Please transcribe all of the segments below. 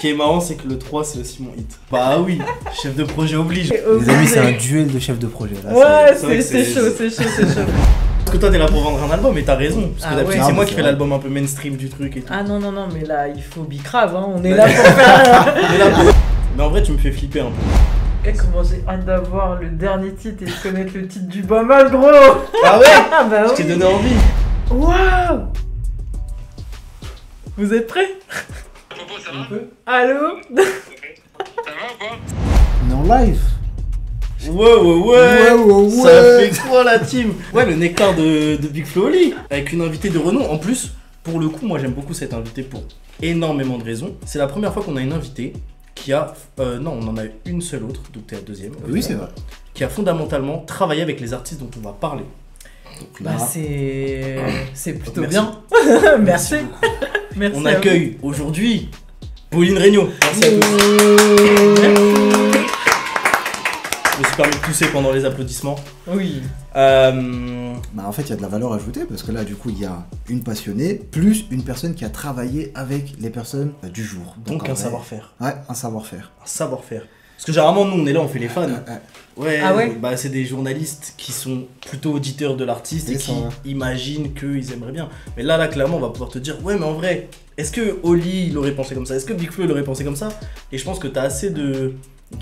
qui est marrant, c'est que le 3, c'est aussi mon hit. Bah oui, chef de projet oblige. Les amis, c'est un duel de chefs de projet. Là, ouais, c'est chaud, c'est chaud, c'est chaud. Parce que toi, t'es là pour vendre un album, et t'as raison. Parce que d'habitude, ouais. c'est moi qui fais l'album un peu mainstream du truc et tout. Ah non, non, non, mais là, il faut bicrave, hein. On est là pour faire. On est là pour... Mais en vrai, tu me fais flipper un peu. Et comment j'ai hâte d'avoir le dernier titre et de connaître le titre du pas mal, gros. Ah ouais. Ah bah Je t'ai donné envie. Waouh. Vous êtes prêts? Popo, ça va? Allô? Ça va ou quoi? On est en live. Ouais. Ça fait quoi la team? Ouais, le nectar de Big Flo Oli. Avec une invitée de renom. En plus, pour le coup, moi j'aime beaucoup cette invitée pour énormément de raisons. C'est la première fois qu'on a une invitée qui a... non, on en a une seule autre, donc t'es la deuxième. Oui, c'est vrai. Qui a fondamentalement travaillé avec les artistes dont on va parler. Donc Bah là, c'est plutôt merci. bien. Merci. Merci. On à accueille aujourd'hui Pauline Regnault. Merci à tous. Je me suis permis de pousser pendant les applaudissements. vous. Oui. bah en fait, il y a de la valeur ajoutée parce que là, du coup, il y a une passionnée plus une personne qui a travaillé avec les personnes du jour. Donc en un vrai, savoir-faire. Ouais, un savoir-faire. Un savoir-faire. Parce que généralement, nous, on est là, on fait les fans. Ouais, Ah ouais bah c'est des journalistes qui sont plutôt auditeurs de l'artiste et C'est qui ça, ouais. imaginent qu'ils aimeraient bien. Mais là, clairement, on va pouvoir te dire, ouais, mais en vrai, est-ce que Oli, il aurait pensé comme ça? Est-ce que Big Flo, il aurait pensé comme ça? Et je pense que t'as assez de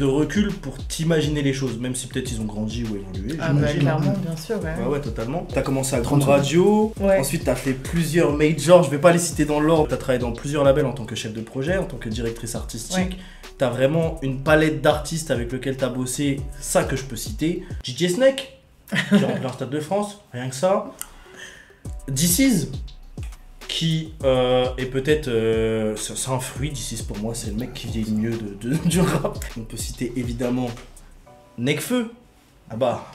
recul pour t'imaginer les choses, même si peut-être ils ont grandi ou évolué. Ah bah j'imagine. clairement, bien sûr, ouais. Ouais, totalement. T'as commencé à 30 Grande Radio, Ouais. ensuite t'as fait plusieurs majors, je vais pas les citer dans l'ordre, t'as travaillé dans plusieurs labels en tant que chef de projet, en tant que directrice artistique. Ouais. T'as vraiment une palette d'artistes avec lesquels t'as bossé, ça que je peux citer. DJ Snake, qui a rempli un Stade de France, rien que ça. This Is, qui est peut-être... c'est un fruit, This Is pour moi, c'est le mec qui vieillit mieux du rap. On peut citer évidemment Nekfeu. Ah bah...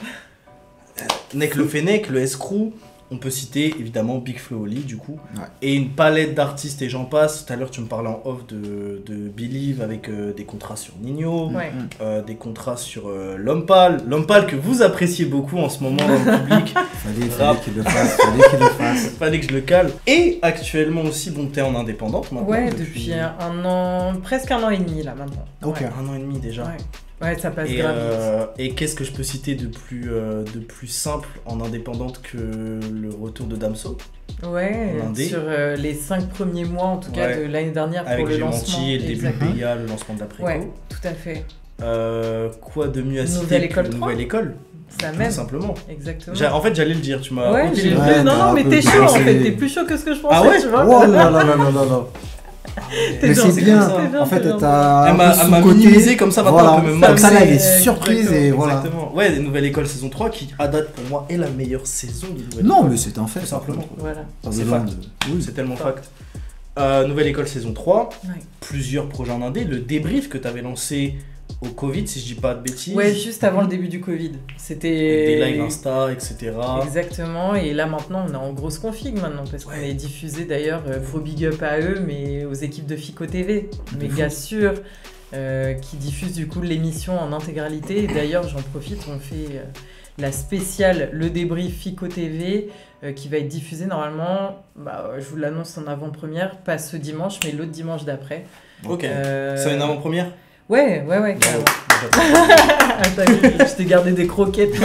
Nek le Fennec, le Escrew. On peut citer évidemment Big Flo Oli du coup. Ouais. Et une palette d'artistes et j'en passe. Tout à l'heure tu me parlais en off de Believe avec des contrats sur Nino, Ouais. des contrats sur L'Homme Pâle. L'Homme Pâle que vous appréciez beaucoup en ce moment dans le public. Fallait qu'il le fasse, Fallait que je le cale. Et actuellement aussi, bon t'es en indépendante maintenant. Ouais, depuis un an, presque un an et demi là maintenant. Ok. Ouais. 1 an et demi déjà. Ouais. Ouais, ça passe Et, grave vite. et qu'est-ce que je peux citer de plus simple en indépendante que le retour de Damso Ouais, en indé. sur les 5 premiers mois en tout cas Ouais. de l'année dernière avec pour le J'ai lancement. menti et le début de Exactement. PIA, le lancement de l'après-co. Ouais, tout à fait. Quoi de mieux à citer Nouvelle que école 3. Nouvelle école, Ça tout même. simplement. Exactement. En fait, j'allais le dire, tu m'as Ouais, ôté j'ai les vu. mots. Ouais, Non, t'as non, un mais peu t'es chaud en poussé. fait. T'es plus chaud que ce que je pensais, Ah ouais tu vois. Oh là là là là là là. T'es Mais bien, c'est c'est bien. comme ça, t'es bien, En fait, t'es bien. t'as Elle un m'a peu sous-coté. minimisé comme ça, maintenant Voilà. elle peut me Comme ça, là, elle est maxer. surprise et voilà. Exactement. Ouais, des Nouvelle École saison 3 qui, à date, pour moi, est la meilleure saison de Nouvelle Non, École. mais c'est un fait, Tout simplement. Voilà. Pas C'est besoin fact. de- Oui. C'est tellement fact. Nouvelle École saison 3, Ouais. plusieurs projets en indé, le débrief que t'avais lancé au Covid, si je dis pas de bêtises. Ouais, juste avant le début du Covid. C'était. Des lives Insta, etc. Exactement, et là maintenant on est en grosse config maintenant parce qu'on Ouais. est diffusé d'ailleurs, gros big up à eux, mais aux équipes de Fico TV, De méga sûr, qui diffusent du coup l'émission en intégralité. Et d'ailleurs j'en profite, on fait la spéciale Le Débrief Fico TV qui va être diffusée normalement, je vous l'annonce en avant-première, pas ce dimanche mais l'autre dimanche d'après. Ok. C'est une avant-première. Ouais, Bravo. carrément. Déjà. Ah, t'as vu, je t'ai gardé des croquettes.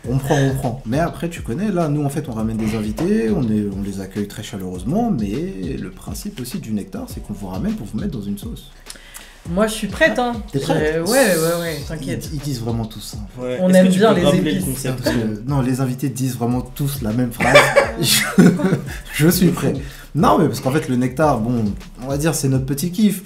On prend. Mais après, tu connais, là, nous, en fait, on ramène des invités, on les accueille très chaleureusement, mais le principe aussi du Nectar, c'est qu'on vous ramène pour vous mettre dans une sauce. Moi je suis prête, hein. T'es prête Ouais, t'inquiète. Ils disent vraiment tous ça. Ouais. On Est-ce aime que tu bien peux les rappeler le épices. concept Parce que, non, les invités disent vraiment tous la même phrase. je suis prêt. Non, mais parce qu'en fait, le Nectar, bon, on va dire, c'est notre petit kiff.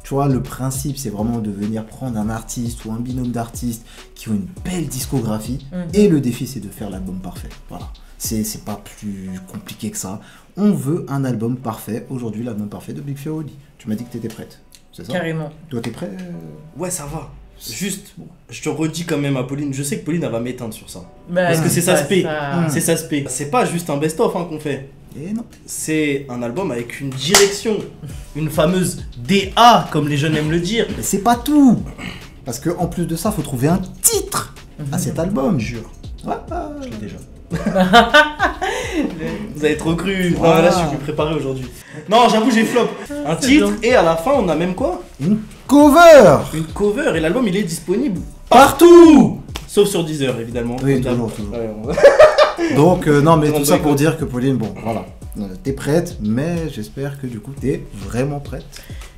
Tu vois, le principe, c'est vraiment de venir prendre un artiste ou un binôme d'artistes qui ont une belle discographie. Mhm. Et le défi, c'est de faire l'album parfait. Voilà. C'est pas plus compliqué que ça. On veut un album parfait. Aujourd'hui, l'album parfait de Big Flo Oli. Tu m'as dit que t'étais prête. C'est ça? Carrément. Toi, t'es prêt? Ouais, ça va. Juste, je te redis quand même à Pauline, je sais que Pauline, elle va m'éteindre sur ça. Bah, Parce que c'est ça se paye. ça- C'est ça se paye. C'est pas juste un best-of qu'on fait. Et non. C'est un album avec une direction, une fameuse DA, comme les jeunes aiment le dire. Mais c'est pas tout. Parce que en plus de ça, faut trouver un titre à cet album. Jure, Ouais, je l'ai déjà. Vous avez trop cru. Non, Ah. là, je suis plus préparé aujourd'hui. Non, j'avoue, j'ai flop. Un titre, et à la fin, on a même quoi? Une cover. Une cover, et l'album, il est disponible partout. Sauf sur Deezer, évidemment. Oui, comme d'hab. toujours. Ouais, Donc, non, mais Tout le tout monde ça boycotte. pour dire que Pauline, bon, voilà. T'es prête, mais j'espère que du coup, t'es vraiment prête.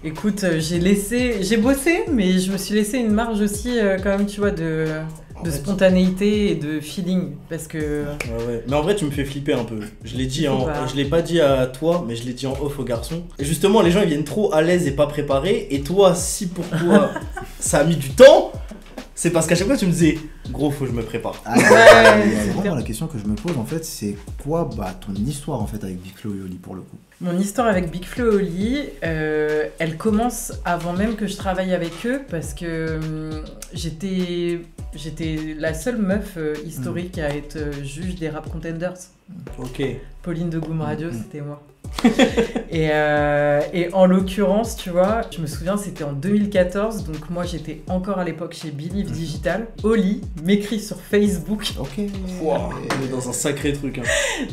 Écoute, j'ai bossé, mais je me suis laissé une marge aussi, quand même, tu vois, de En fait, spontanéité et de feeling. Parce que. ouais. Mais en vrai, tu me fais flipper un peu. Je l'ai dit Faut pas. je l'ai pas dit à toi, mais je l'ai dit en off aux garçons. Et justement, les gens ils viennent trop à l'aise et pas préparés. Et toi, si pour toi ça a mis du temps, c'est parce qu'à chaque fois tu me disais, gros, faut que je me prépare. Ah, c'est vraiment, clair. la question que je me pose en fait, c'est quoi ton histoire en fait avec Big Flo et Oli pour le coup? Mon histoire avec Big Flo et Oli, elle commence avant même que je travaille avec eux parce que j'étais la seule meuf historique à être juge des Rap Contenders. Ok. Pauline de Goom Radio, c'était moi. et en l'occurrence, tu vois, je me souviens, c'était en 2014, donc moi j'étais encore à l'époque chez Believe Digital. Oli m'écrit sur Facebook Ok. Wow, on est dans un sacré truc, hein.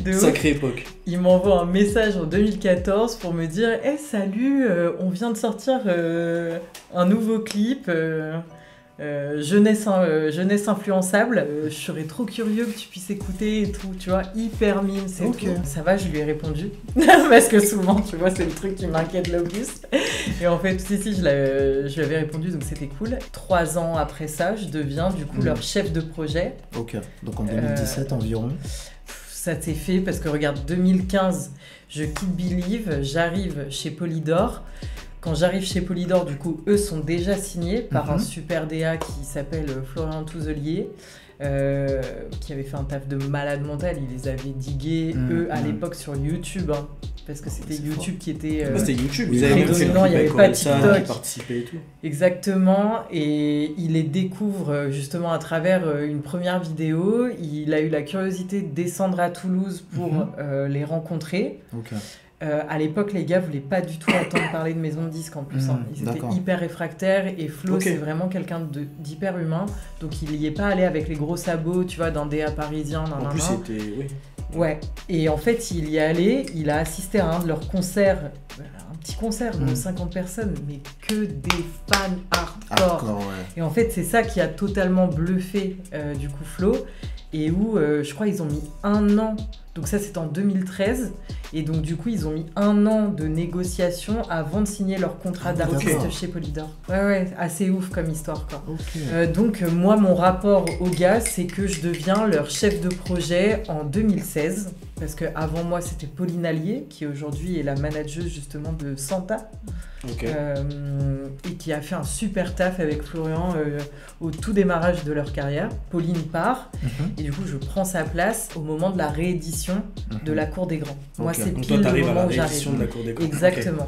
de ouf. Sacrée époque. Il m'envoie un message en 2014 pour me dire « Hey, salut, on vient de sortir un nouveau clip, jeunesse influençable, je serais trop curieux que tu puisses écouter et tout, tu vois, hyper mime, c'est Ok. tout. » Ça va, je lui ai répondu, parce que souvent, tu vois, c'est le truc qui m'inquiète le plus. Et en fait, si, je lui avais répondu, donc c'était cool. 3 ans après ça, je deviens du coup leur chef de projet. Ok. Donc en 2017 environ. Ça s'est fait parce que regarde, 2015, je quitte Believe, j'arrive chez Polydor. Quand j'arrive chez Polydor, du coup, eux sont déjà signés par un super DA qui s'appelle Florian Touzelier, qui avait fait un taf de malade mental. Il les avait digués, eux, à l'époque, sur YouTube, hein, parce que c'était C'est YouTube qui était... Bah, c'était YouTube, oui, ils avaient très même fait le dominant, il y clip avait avec pas Orelsan TikTok. qui participait et tout. Exactement, et il les découvre justement à travers une première vidéo. Il a eu la curiosité de descendre à Toulouse pour les rencontrer. Ok. À l'époque, les gars voulaient pas du tout entendre parler de maison de disques en plus. Hein. Ils étaient d'accord. hyper réfractaires et Flo, Ok. c'est vraiment quelqu'un d'hyper humain. Donc il y est pas allé avec les gros sabots, tu vois, d'un DA parisien. En plus, c'était. Oui. Ouais, et en fait, il y est allé, il a assisté à un de leurs concerts, un petit concert de 50 personnes, mais que des fans hardcore. Hardcore, ouais. Et en fait, c'est ça qui a totalement bluffé du coup Flo, et où je crois ils ont mis 1 an, donc ça c'était en 2013, et donc du coup ils ont mis 1 an de négociation avant de signer leur contrat d'artiste d'accord. chez Polydor. Ouais, assez ouf comme histoire quoi. Ok. Donc moi mon rapport aux gars c'est que je deviens leur chef de projet en 2016 parce que avant moi c'était Pauline Allier qui aujourd'hui est la manageuse justement de Santa Ok. et qui a fait un super taf avec Florian au tout démarrage de leur carrière. Pauline part et du coup je prends sa place au moment de la réédition de la Cour des Grands. Moi Ok. c'est Donc pile toi, le t'arrives à la moment où réédition j'arrive. de la Cour des comptes. Exactement.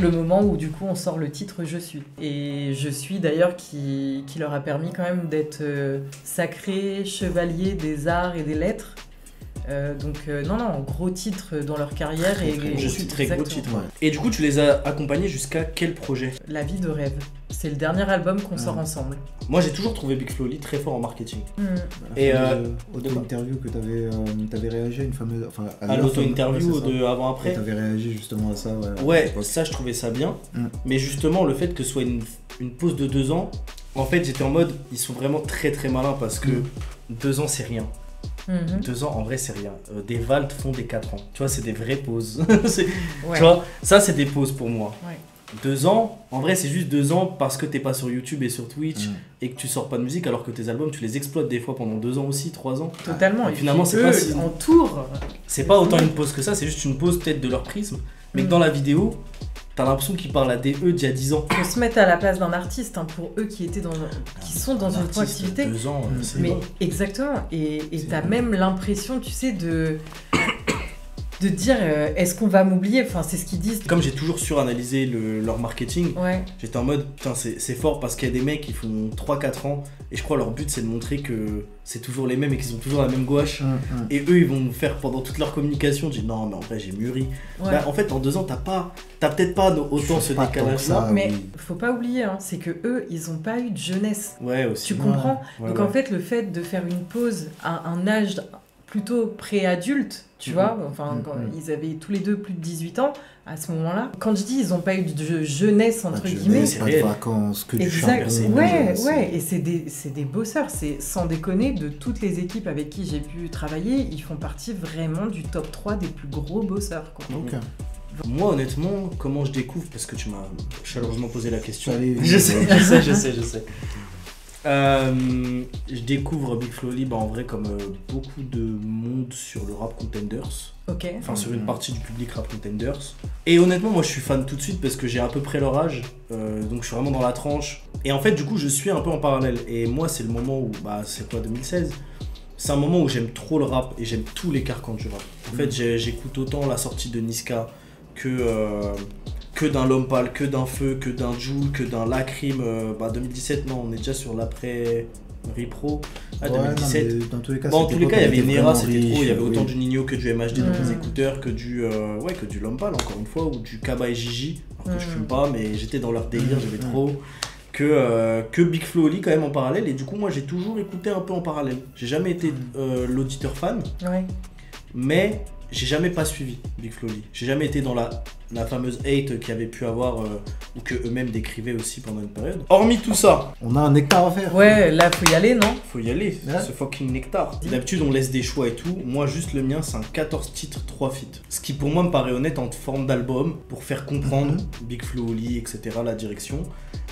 Le moment où du coup on sort le titre Je suis. Et Je suis d'ailleurs qui leur a permis quand même d'être sacré chevalier des arts et des lettres. Non, gros titre dans leur carrière. Très, et très Je suis très gros exactement. titre. Et du coup, tu les as accompagnés jusqu'à quel projet? La vie de rêve. C'est le dernier album qu'on sort ensemble. Moi, j'ai toujours trouvé Big Flo et Oli très fort en marketing. Et, Et de auto-interview que t'avais réagi à une fameuse. Enfin, À leur l'auto-interview ouais, c'est ça. de avant-après. T'avais réagi justement à ça, ouais. à Ouais, l'époque. ça je trouvais ça bien. Mm. Mais justement, le fait que ce soit une pause de 2 ans, en fait, j'étais en mode, ils sont vraiment très très malins parce que 2 ans c'est rien. 2 ans en vrai c'est rien. Des Valt font des 4 ans. Tu vois, c'est des vraies pauses. Ouais. Tu vois, ça c'est des pauses pour moi. Ouais. 2 ans, en vrai c'est juste 2 ans parce que t'es pas sur YouTube et sur Twitch Mm. et que tu sors pas de musique alors que tes albums tu les exploites des fois pendant 2 ans aussi, 3 ans. Totalement. Et Et finalement, puis c'est pas eux, si- en tour. C'est pas autant une pause que ça, c'est juste une pause peut-être de leur prisme. Mais que dans la vidéo, t'as l'impression qu'ils parlent à des eux d'il y a 10 ans. Faut se mettre à la place d'un artiste, hein, pour eux qui sont dans une proactivité. 2 ans, c'est Mais bon. exactement, et C'est t'as vrai. même l'impression, tu sais, de dire est-ce qu'on va m'oublier. Enfin, c'est ce qu'ils disent. Comme j'ai toujours suranalysé leur marketing, Ouais, j'étais en mode putain, c'est fort parce qu'il y a des mecs qui font 3-4 ans et je crois leur but c'est de montrer que c'est toujours les mêmes et qu'ils ont toujours la même gouache. Et eux ils vont nous faire pendant toute leur communication, je dis non mais en vrai j'ai mûri. ouais. Bah, en fait en 2 ans t'as peut-être pas autant ce Pas tant que décalage là. ça. Mais oui. faut pas oublier, hein, c'est que eux, ils ont pas eu de jeunesse. Ouais aussi. Tu comprends? Ouais, Donc ouais. en fait, le fait de faire une pause à un âge plutôt pré-adultes, tu vois. Enfin, quand ils avaient tous les deux plus de 18 ans à ce moment-là. Quand je dis ils n'ont pas eu de jeunesse, entre guillemets. C'est pas de vacances, que du Exact. charbon. Ouais. Et c'est des bosseurs. C'est sans déconner, de toutes les équipes avec qui j'ai pu travailler, ils font partie vraiment du top 3 des plus gros bosseurs, quoi. Ok. Moi, honnêtement, comment je découvre, parce que tu m'as chaleureusement posé la question. Allez, je sais. Je découvre Big Flo Oli, en vrai, comme beaucoup de monde sur le rap contenders. Ok. Enfin, sur une partie du public rap contenders. Et honnêtement, moi, je suis fan tout de suite parce que j'ai à peu près leur âge. Donc, je suis vraiment dans la tranche. Et en fait, du coup, je suis un peu en parallèle. Et moi, c'est le moment où, c'est quoi, 2016 ? C'est un moment où j'aime trop le rap et j'aime tous les carcans du rap. En fait, j'écoute autant la sortie de Niska que d'un Lompal, que d'un Feu, que d'un Jul, que d'un Lacrim. 2017, non, on est déjà sur l'après Repro. Ah, 2017. Non, dans tous les cas, Dans tous les cas, il y avait une era, c'était trop. Il y avait autant oui. du Nino que du MHD dans les écouteurs, que du Lompal, encore une fois, ou du Kaba et Gigi. Alors que je fume pas, mais j'étais dans leur délire, j'avais trop. Que Big Flo Oli quand même en parallèle. Et du coup, moi, j'ai toujours écouté un peu en parallèle. J'ai jamais été l'auditeur fan. Ouais. Mais j'ai jamais pas suivi Big Flo Oli. J'ai jamais été dans la fameuse hate qu'il y avait pu avoir ou que eux-mêmes décrivaient aussi pendant une période. Hormis tout ça, On a un nectar à faire. Ouais, là, faut y aller, non? faut y aller, Ouais. ce fucking nectar. D'habitude, on laisse des choix et tout. Moi, juste le mien, c'est un 14 titres, 3 feats. Ce qui pour moi me paraît honnête en forme d'album pour faire comprendre Big Flo Oli, etc., la direction.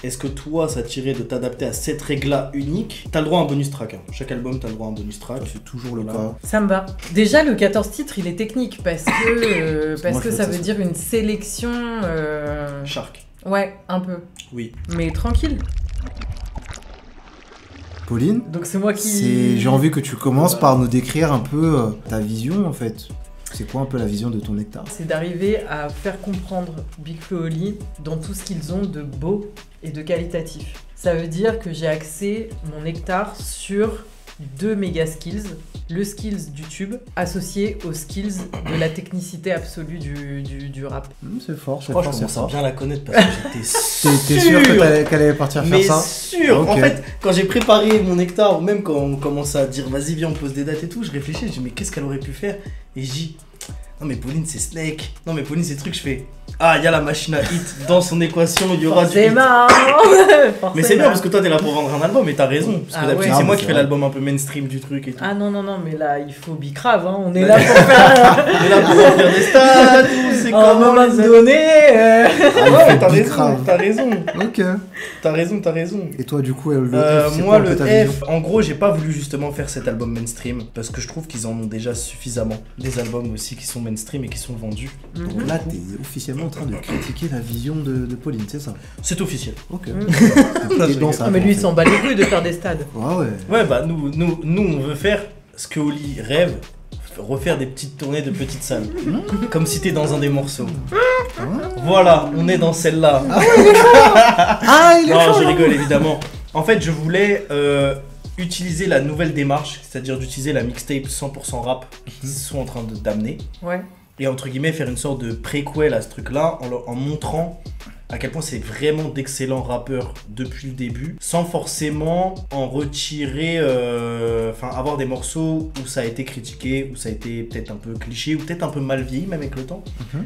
Est-ce que toi, ça tirait de t'adapter à cette règle-là unique? T'as le droit à un bonus track. Hein. Chaque album, t'as le droit à un bonus track. C'est toujours le Voilà. cas. Ça me va. Déjà, le 14 titres, il est technique parce que, Moi, je ça veux veut ça. dire une sélection. Shark. Ouais, un peu. Oui. Mais tranquille. Pauline, Donc c'est moi qui. j'ai envie que tu commences par nous décrire un peu ta vision en fait. C'est quoi un peu la vision de ton nectar? C'est d'arriver à faire comprendre Big Flo Oli dans tout ce qu'ils ont de beau et de qualitatif. Ça veut dire que j'ai axé mon nectar sur 2 méga skills. Le skills du tube associé aux skills de la technicité absolue du rap. C'est fort, Je c'est crois que fort, je c'est commence à fort. bien la connaître parce que j'étais T'es sûr qu'elle allait partir faire Mais ça? sûr. Ok. En fait, quand j'ai préparé mon nectar, ou même quand on commence à dire vas-y viens on pose des dates et tout, je réfléchis, je dis mais qu'est-ce qu'elle aurait pu faire? Et je dis non mais Pauline c'est Snake, non mais Pauline c'est truc, je fais ah il y a la machine à hit dans son équation, il y aura du hit. Mais c'est bien parce que toi t'es là pour vendre un album et t'as raison, parce que Ah d'habitude ouais. c'est Ah, moi mais qui c'est fais vrai. l'album un peu mainstream du truc et tout. Ah non, mais là, il faut bicrave, hein. On est là pour faire On est là pour remplir des stats, c'est un comment moment les amis. donné. Ouais, t'as Big Crave. raison. Ok. T'as raison. Et toi du coup, le F, c'est Moi quoi un peu le ta vision? F, en gros j'ai pas voulu justement faire cet album mainstream parce que je trouve qu'ils en ont déjà suffisamment. Des albums aussi qui sont mainstream et qui sont vendus. Mhm. Donc là, t'es officiellement en train de critiquer la vision de Pauline, c'est ça? C'est officiel. Ok. Mhm. T'es dans ça. Ah, mais lui, il en fait. s'en bat les couilles de faire des stades. Ouais, ouais. Ouais bah nous on veut faire ce que Oli rêve, refaire des petites tournées de petites salles. Comme si t'es dans un des morceaux. Voilà, on est dans celle-là. Ah, il est Non, chaud, je là. rigole évidemment. En fait, je voulais utiliser la nouvelle démarche, c'est-à-dire d'utiliser la mixtape 100% rap qu'ils sont en train d'amener. Ouais. Et entre guillemets, faire une sorte de préquel à ce truc-là en montrant à quel point c'est vraiment d'excellents rappeurs depuis le début, sans forcément en retirer, avoir des morceaux où ça a été critiqué, où ça a été peut-être un peu cliché, ou peut-être un peu mal vieilli même avec le temps.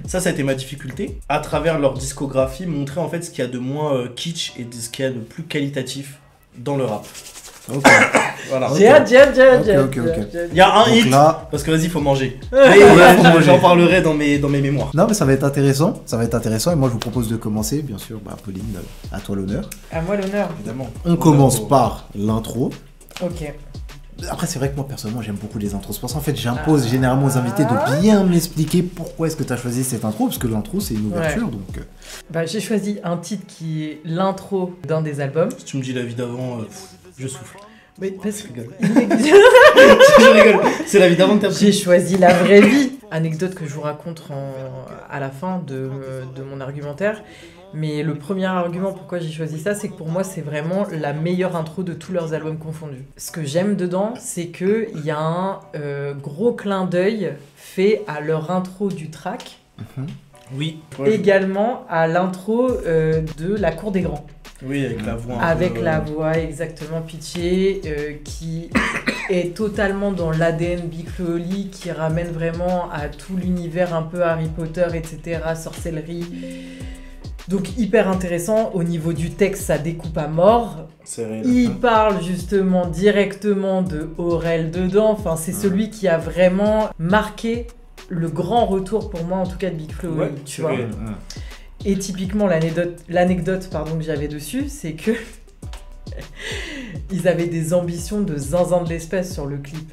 Ça a été ma difficulté. À travers leur discographie, montrer en fait ce qu'il y a de moins kitsch et ce qu'il y a de plus qualitatif dans le rap. Ok. Voilà. Ok. J'ai hâte. Ok. Il y a un Donc hit, là, parce que vas-y, faut manger. ouais, faut manger. J'en parlerai dans mes mémoires. non mais ça va être intéressant, et moi je vous propose de commencer, bien sûr, Pauline, à toi l'honneur. À moi l'honneur. Évidemment. On commence par l'intro. Ok. Après c'est vrai que moi personnellement j'aime beaucoup les intros, c'est pour ça en fait j'impose généralement aux invités de bien m'expliquer pourquoi est-ce que tu as choisi cette intro, parce que l'intro c'est une ouverture, donc... Bah, j'ai choisi un titre qui est l'intro d'un des albums. Si tu me dis la vie d'avant, je souffle. Mais parce Je rigole. que Je rigole. C'est la vie d'avant que t'as j'ai pris. choisi la vraie vie. Anecdote que je vous raconte à la fin de mon argumentaire. Mais le premier argument pourquoi j'ai choisi ça, c'est que pour moi, c'est vraiment la meilleure intro de tous leurs albums confondus. Ce que j'aime dedans, c'est qu'il y a un gros clin d'œil fait à leur intro du track, Oui. également à l'intro de La Cour des Grands. Oui, avec la voix. Avec la voix exactement pitchée, qui est totalement dans l'ADN Big Flo et Oli, qui ramène vraiment à tout l'univers un peu Harry Potter, etc., sorcellerie. Donc hyper intéressant. Au niveau du texte, ça découpe à mort. C'est réel. Il parle justement directement de Aurel dedans. Enfin, c'est celui qui a vraiment marqué le grand retour pour moi, en tout cas de Big Flo et Oli, tu vois. réel. Et typiquement, l'anecdote que j'avais dessus, c'est que ils avaient des ambitions de zinzin de l'espèce sur le clip.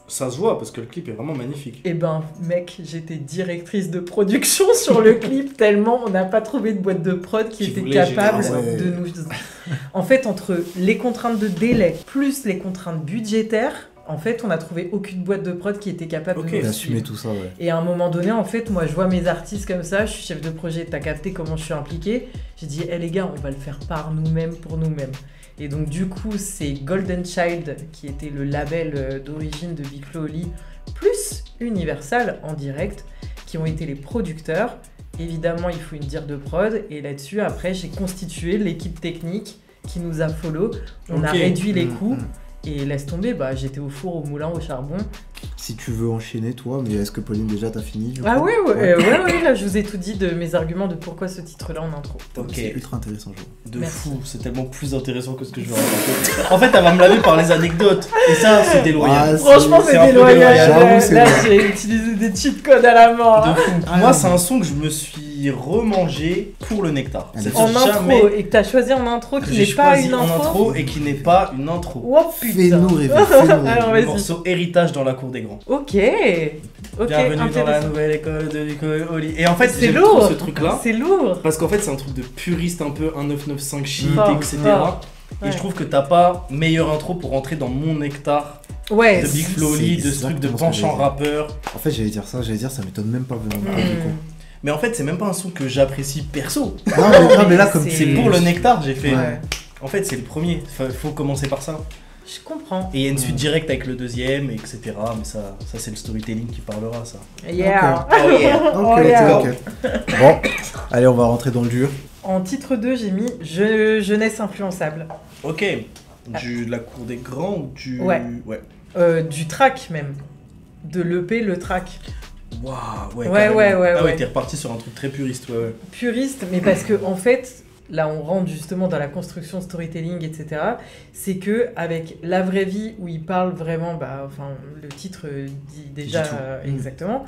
Ça se voit parce que le clip est vraiment magnifique. Et ben, mec, j'étais directrice de production sur le clip tellement on n'a pas trouvé de boîte de prod qui était voulait capable générer ça. de nous... En fait, entre les contraintes de délai plus les contraintes budgétaires, en fait, on n'a trouvé aucune boîte de prod qui était capable Ok. de nous D'assumer suivre. tout ça, ouais. Et à un moment donné, en fait, moi, je vois mes artistes comme ça, je suis chef de projet, t'as capté comment je suis impliquée. J'ai dit, les gars, on va le faire par nous-mêmes, pour nous-mêmes. Et donc, du coup, c'est Golden Child, qui était le label d'origine de Big Flo et Oli, plus Universal en direct, qui ont été les producteurs. Évidemment, il faut une dire de prod. Et là-dessus, après, j'ai constitué l'équipe technique qui nous a follow. On a Ok. réduit les coûts. Et laisse tomber, bah, j'étais au four, au moulin, au charbon. Si tu veux enchaîner, toi, mais est-ce que Pauline, déjà, t'as fini du Ah coup ouais, ouais, là, je vous ai tout dit de mes arguments de pourquoi ce titre-là en intro. Ok. C'est ultra intéressant, Jo. De Merci. fou, c'est tellement plus intéressant que ce que je vais raconter. En fait, elle va me laver par les anecdotes. Et ça, c'est déloyal. Ah, Franchement, c'est c'est un peu déloyal. déloyal. J'avoue, c'est Là, vrai. j'ai utilisé des cheat codes à la mort. De hein. fou. Ah, Moi, ouais. c'est un son que je me suis remangé pour le nectar. Ah, C'est En jamais intro, et que t'as choisi en intro qui j'ai n'est pas choisi une en intro. intro et qui n'est pas une intro. Oh putain. Fais-nous rêver, fais-nous Alors, rêver. Le vas-y. morceau Héritage dans la cour des grands. Ok. Ok, Bienvenue dans la intéressant. nouvelle école de Big Flo et Oli. Et en fait, C'est j'aime lourd. trop ce truc-là. C'est lourd. Parce qu'en fait, c'est un truc de puriste un peu, 1995 shit, Fort, etc. fort. Et Ouais. je trouve que t'as pas meilleure intro pour rentrer dans mon nectar Ouais. de Big Flo et Oli, c'est de ce truc de exactement ce que penchant j'allais rappeur. En fait, j'allais dire ça m'étonne même pas venant de toi, du coup. Mais en fait, c'est même pas un son que j'apprécie perso. Non, mais là, comme c'est- C'est pour le nectar, j'ai fait. Ouais. En fait, c'est le premier. Faut commencer par ça. Je comprends. Et il y a une suite directe avec le deuxième, etc. Mais ça c'est le storytelling qui parlera, ça. Yeah. Oh yeah. Ok, Oh, yeah. ok. Bon, allez, on va rentrer dans le dur. En titre 2, j'ai mis Jeunesse influençable. Ok. De la cour des grands ou du. Ouais. Ouais. Du track même. De l'EP, le track. Waouh, Ouais, carrément. ouais, Ah ouais, ouais. t'es reparti sur un truc très puriste, ouais. Puriste, mais parce que en fait, là on rentre justement dans la construction storytelling, etc. C'est que avec la vraie vie où il parle vraiment, enfin le titre dit déjà Dit tout. exactement.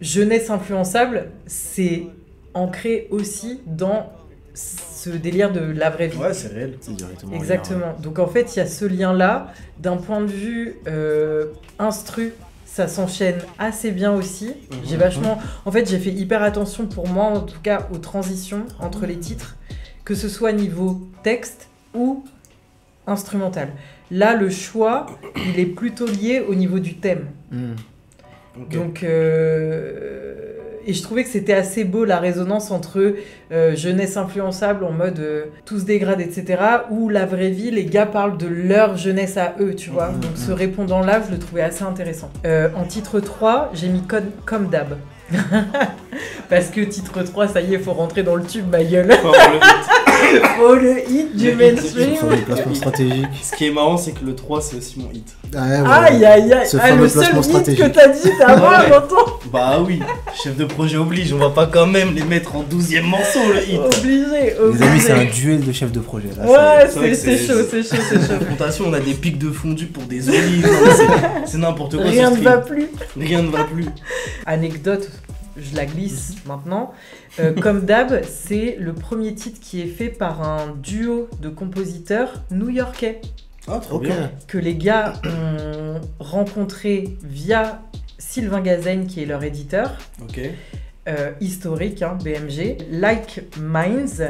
Jeunesse influençable, c'est ancré aussi dans ce délire de la vraie vie. Ouais, c'est réel. C'est directement. Exactement. Donc en fait, il y a ce lien-là. D'un point de vue instru, ça s'enchaîne assez bien aussi. J'ai vachement... En fait, j'ai fait hyper attention pour moi, en tout cas, aux transitions entre les titres, que ce soit niveau texte ou instrumental. Là, le choix, il est plutôt lié au niveau du thème. Ok. Donc, et je trouvais que c'était assez beau la résonance entre jeunesse influençable en mode tout se dégrade, etc. Ou la vraie vie, les gars parlent de leur jeunesse à eux, tu vois. Donc ce répondant-là, je le trouvais assez intéressant. En titre 3, j'ai mis comme d'hab. Parce que titre 3, ça y est, faut rentrer dans le tube, ma gueule. Faut avoir le hit. Oh, le hit du Le hit, mainstream. Sur les placements stratégiques. Ce qui est marrant, c'est que le 3, c'est aussi mon hit. Ah, ouais, Aïe, aïe, aïe. Ce Ah, fameux le seul placement hit que stratégique. t'as dit, t'as Ouais. j'entends. Bah oui, chef de projet oblige, on va pas quand même les mettre en 12e morceau, le hit. Obligé, Les amis, c'est un obligé. duel de chefs de projet. Là, Ouais, c'est vrai que c'est chaud, c'est chaud, c'est chaud. Confrontation, on a des pics de fondu pour des olives, non, mais c'est n'importe quoi. Rien ce ne stream. va plus. Rien ne va plus. Anecdote, je la glisse maintenant. Comme d'hab, c'est le premier titre qui est fait par un duo de compositeurs new-yorkais Ah, trop Ok. bien. que les gars ont rencontré via Sylvain Gazen, qui est leur éditeur, Ok. historique, hein, BMG. Like Minds,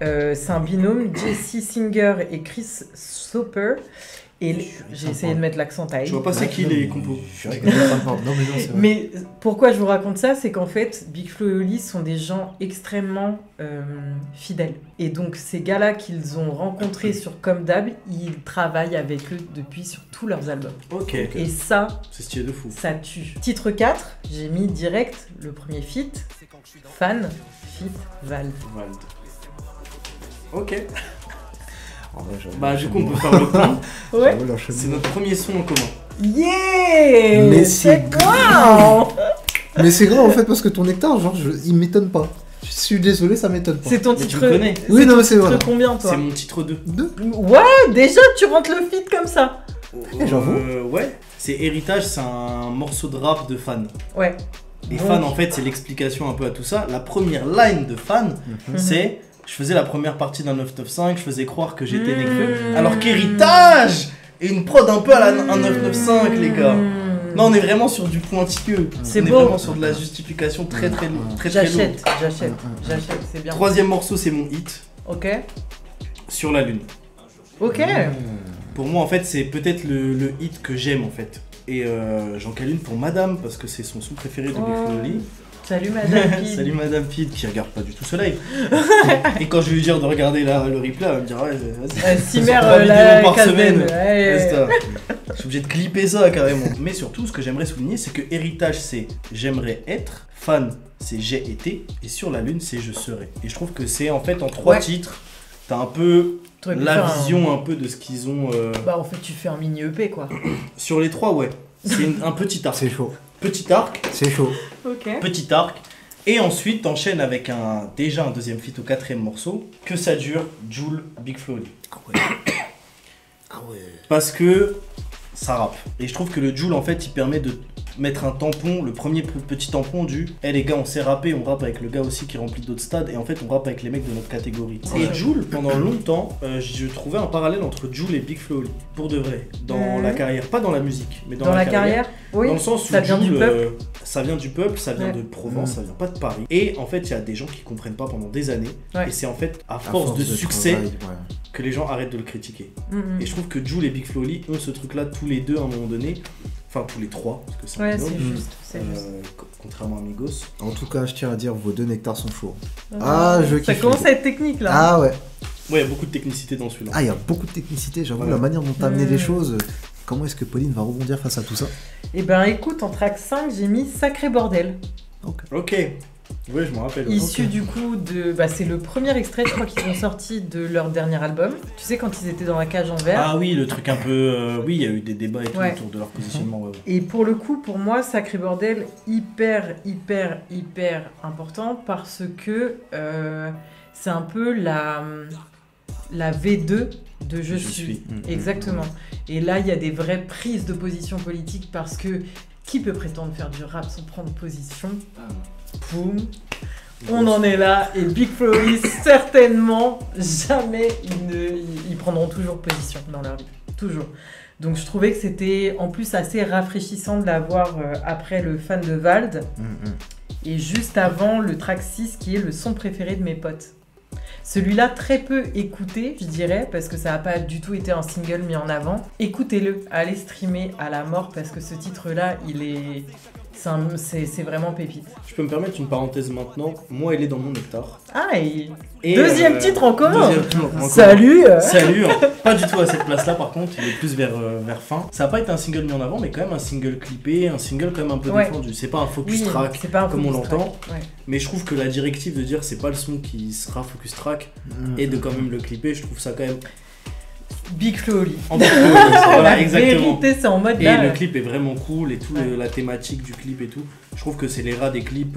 c'est un binôme, Jesse Singer et Chris Soper. Et j'ai essayé de mettre l'accent thaï. Je vois pas c'est qui les compos. Je suis rigolo, ça me parle. Non, mais non, c'est vrai. Mais pourquoi je vous raconte ça, c'est qu'en fait, Big Flo et Oli sont des gens extrêmement fidèles. Et donc ces gars-là qu'ils ont rencontrés sur Comme d'hab, ils travaillent avec eux depuis sur tous leurs albums. Ok. Et ça, C'est stylé de fou. ça tue. Titre 4, j'ai mis direct le premier feat, Fan, feat, Val. Vald. Ok. En vrai, j'avoue, Bah, du coup, on l'enchaînement. peut faire le point. Ouais. J'avoue, l'enchaînement. C'est notre premier son en commun. Yeah. Mais c'est wow. Mais c'est grave en fait parce que ton nectar, genre, il m'étonne pas. Je suis désolé, ça m'étonne pas. C'est ton Mais tu titre. le connais. Oui, non, mais c'est Titre vrai. combien toi? C'est mon titre 2. Deux. Ouais, déjà tu rentres le feat comme ça. J'avoue. Ouais. C'est Héritage, c'est un morceau de rap de Fan. Ouais. Et Donc- Fan, en fait, c'est l'explication un peu à tout ça. La première line de Fan, c'est je faisais la première partie d'un 995, je faisais croire que j'étais Nekfeu. Alors qu'Héritage est une prod un peu à la un 995, les gars. Non, on est vraiment sur du pointilleux. C'est on est beau. vraiment sur de la justification très très lourde. J'achète, c'est bien. Troisième morceau, c'est mon hit, Ok. Sur la Lune. Ok. Pour moi, en fait, c'est peut-être le hit que j'aime, en fait. Et j'en cale une pour Madame, parce que c'est son son préféré de Big Flo Oli. Salut Madame Pid. Salut Madame Pid, qui regarde pas du tout ce live. Et quand je vais lui dire de regarder le replay, elle va me dire ouais, vas-y. Cimer Sur 3 la vidéos par Casden. semaine. Ouais. Resta. Je suis obligé de clipper ça carrément. Mais surtout, ce que j'aimerais souligner, c'est que Héritage, c'est j'aimerais être, Fan, c'est j'ai été, et Sur la Lune, c'est je serai. Et je trouve que c'est en fait en 3 Ouais. titres, t'as un peu T'aurais pu la faire vision un peu de ce qu'ils ont. Bah en fait tu fais un mini EP quoi. Sur les 3, ouais. C'est un petit arc. C'est chaud. Petit arc, C'est chaud. Ok. petit arc. Et ensuite, t'enchaînes avec déjà un deuxième feat au 4ème morceau. Que ça dure, Jul, Big Flo Oli. Ah ouais. Ah ouais. Parce que ça rappe. Et je trouve que le Jul, en fait, il permet de mettre un tampon, le premier petit tampon du « Eh les gars, on sait rapper, on rappe avec le gars aussi qui remplit d'autres stades, et en fait, on rappe avec les mecs de notre catégorie. » Et Jul, pendant longtemps, je trouvais un parallèle entre Jul et Big Flo Oli, pour de vrai, dans la carrière. Pas dans la musique, mais Dans la carrière. Oui. Dans le sens où Ça vient Jul, du peuple. ça vient du peuple, ça vient Ouais. de Provence, ça vient pas de Paris. Et en fait, il y a des gens qui comprennent pas pendant des années. Ouais. Et c'est en fait à À force de succès travail, ouais. que les gens arrêtent de le critiquer. Mhm. Et je trouve que Jul et Big Flo Oli ont ce truc-là tous les deux à un moment donné. Enfin, tous les trois, parce que c'est un Ouais, binôme. c'est juste. C'est juste. Contrairement à Migos. En tout cas, je tiens à dire, vos deux nectars sont chauds. Ah, je Ça kiffe. commence à être technique là. Ah ouais. Ouais, il y a beaucoup de technicité dans celui-là. Ah, il y a beaucoup de technicité, j'avoue, Voilà. la manière dont t'as amené les Mm. choses. Comment est-ce que Pauline va rebondir face à tout ça? Et ben écoute, en track 5, j'ai mis Sacré Bordel. Ok. Ouais, je me rappelle. ouais. Issu du coup de. Bah, c'est le premier extrait, je crois, qu'ils ont sorti de leur dernier album. Tu sais, quand ils étaient dans la cage en verre. Ah oui, le truc un peu. Oui, il y a eu des débats et tout Ouais. autour de leur positionnement. Ouais, ouais. Et pour le coup, pour moi, Sacré Bordel, hyper important parce que c'est un peu la V2 de Je suis. Exactement. Et là, il y a des vraies prises de position politique parce que qui peut prétendre faire du rap sans prendre position? Boum. On en est là et Big Flo Oli, certainement, jamais ils prendront toujours position dans leur vie. Toujours. Donc je trouvais que c'était en plus assez rafraîchissant de l'avoir après le fan de Vald et juste avant le track 6 qui est le son préféré de mes potes. Celui-là très peu écouté, je dirais, parce que ça n'a pas du tout été un single mis en avant. Écoutez-le, allez streamer à la mort parce que ce titre-là, c'est vraiment pépite. Je peux me permettre une parenthèse maintenant. Moi, il est dans mon nectar. Ah, et Et, deuxième titre en commun. Deuxième titre en commun. Salut. Salut. Pas du tout à cette place-là, par contre. Il est plus vers fin. Ça n'a pas été un single mis en avant, mais quand même un single clippé, un single quand même un peu Ouais. défendu. C'est pas un focus Oui, track. c'est pas un comme on focus l'entend. track. Ouais. Mais je trouve que la directive de dire c'est pas le son qui sera focus track et de quand même le clipper, je trouve ça quand même. Big Flo Oli. En fait, voilà, La exactement. vérité, c'est en mode Et là. le clip est vraiment cool et tout, Ouais. la thématique du clip et tout. Je trouve que c'est les rats des clips,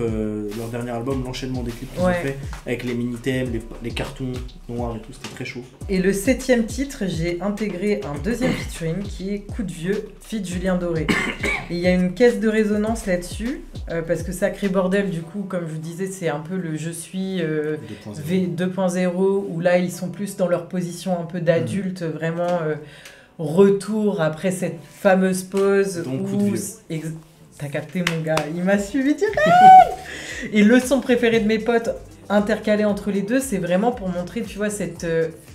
leur dernier album, l'enchaînement des clips qu'ils Ouais. ont fait avec les mini-thèmes, les cartons noirs et tout, c'était très chaud. Et le 7ème titre, j'ai intégré un deuxième featuring qui est Coup de vieux, feat Julien Doré. Et il y a une caisse de résonance là-dessus, parce que Sacré Bordel, du coup, comme je vous disais, c'est un peu le je suis 2.0. V2.0, où là, ils sont plus dans leur position un peu d'adulte, vraiment retour après cette fameuse pause. Donc, où Coup de vieux. T'as capté mon gars, il m'a suivi direct. Et le son préféré de mes potes, intercalé entre les deux, c'est vraiment pour montrer, tu vois, cette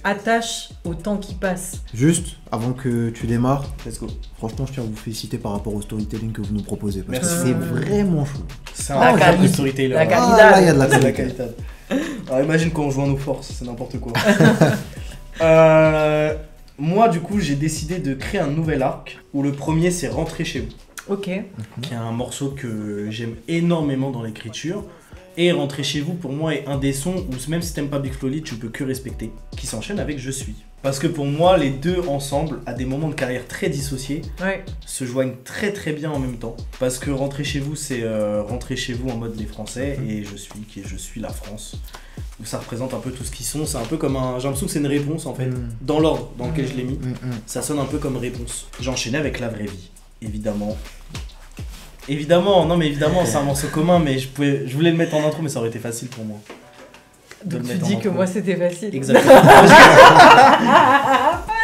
attache au temps qui passe. Juste, avant que tu démarres, Let's go. franchement, je tiens à vous féliciter par rapport au storytelling que vous nous proposez. Parce Merci. que c'est vraiment chaud. C'est La un vrai qualité. storyteller. La qualité. Ah, là, il y a de la C'est la qualité. qualité. Alors imagine quand on joue à nos forces, c'est n'importe quoi. Moi, du coup, j'ai décidé de créer un nouvel arc où le premier c'est Rentrer chez vous, Ok. qui est un morceau que j'aime énormément dans l'écriture. Et Rentrer chez vous, pour moi, est un des sons où même si t'aimes pas Big Flo Oli, tu peux que respecter. Qui s'enchaîne avec Je suis. Parce que pour moi, les deux ensemble, à des moments de carrière très dissociés, Ouais. se joignent très très bien en même temps. Parce que Rentrer chez vous, c'est rentrer chez vous en mode les Français, et Je suis, qui est Je suis la France. Où ça représente un peu tout ce qu'ils sont. C'est un peu comme un. J'ai l'impression que c'est une réponse en fait. Dans l'ordre dans lequel je l'ai mis, ça sonne un peu comme réponse. J'enchaînais avec La vraie vie, évidemment. Évidemment, non mais évidemment, c'est un morceau commun, mais je voulais le mettre en intro, mais ça aurait été facile pour moi. de Donc le tu mettre en dis que intro. moi c'était facile. Exactement.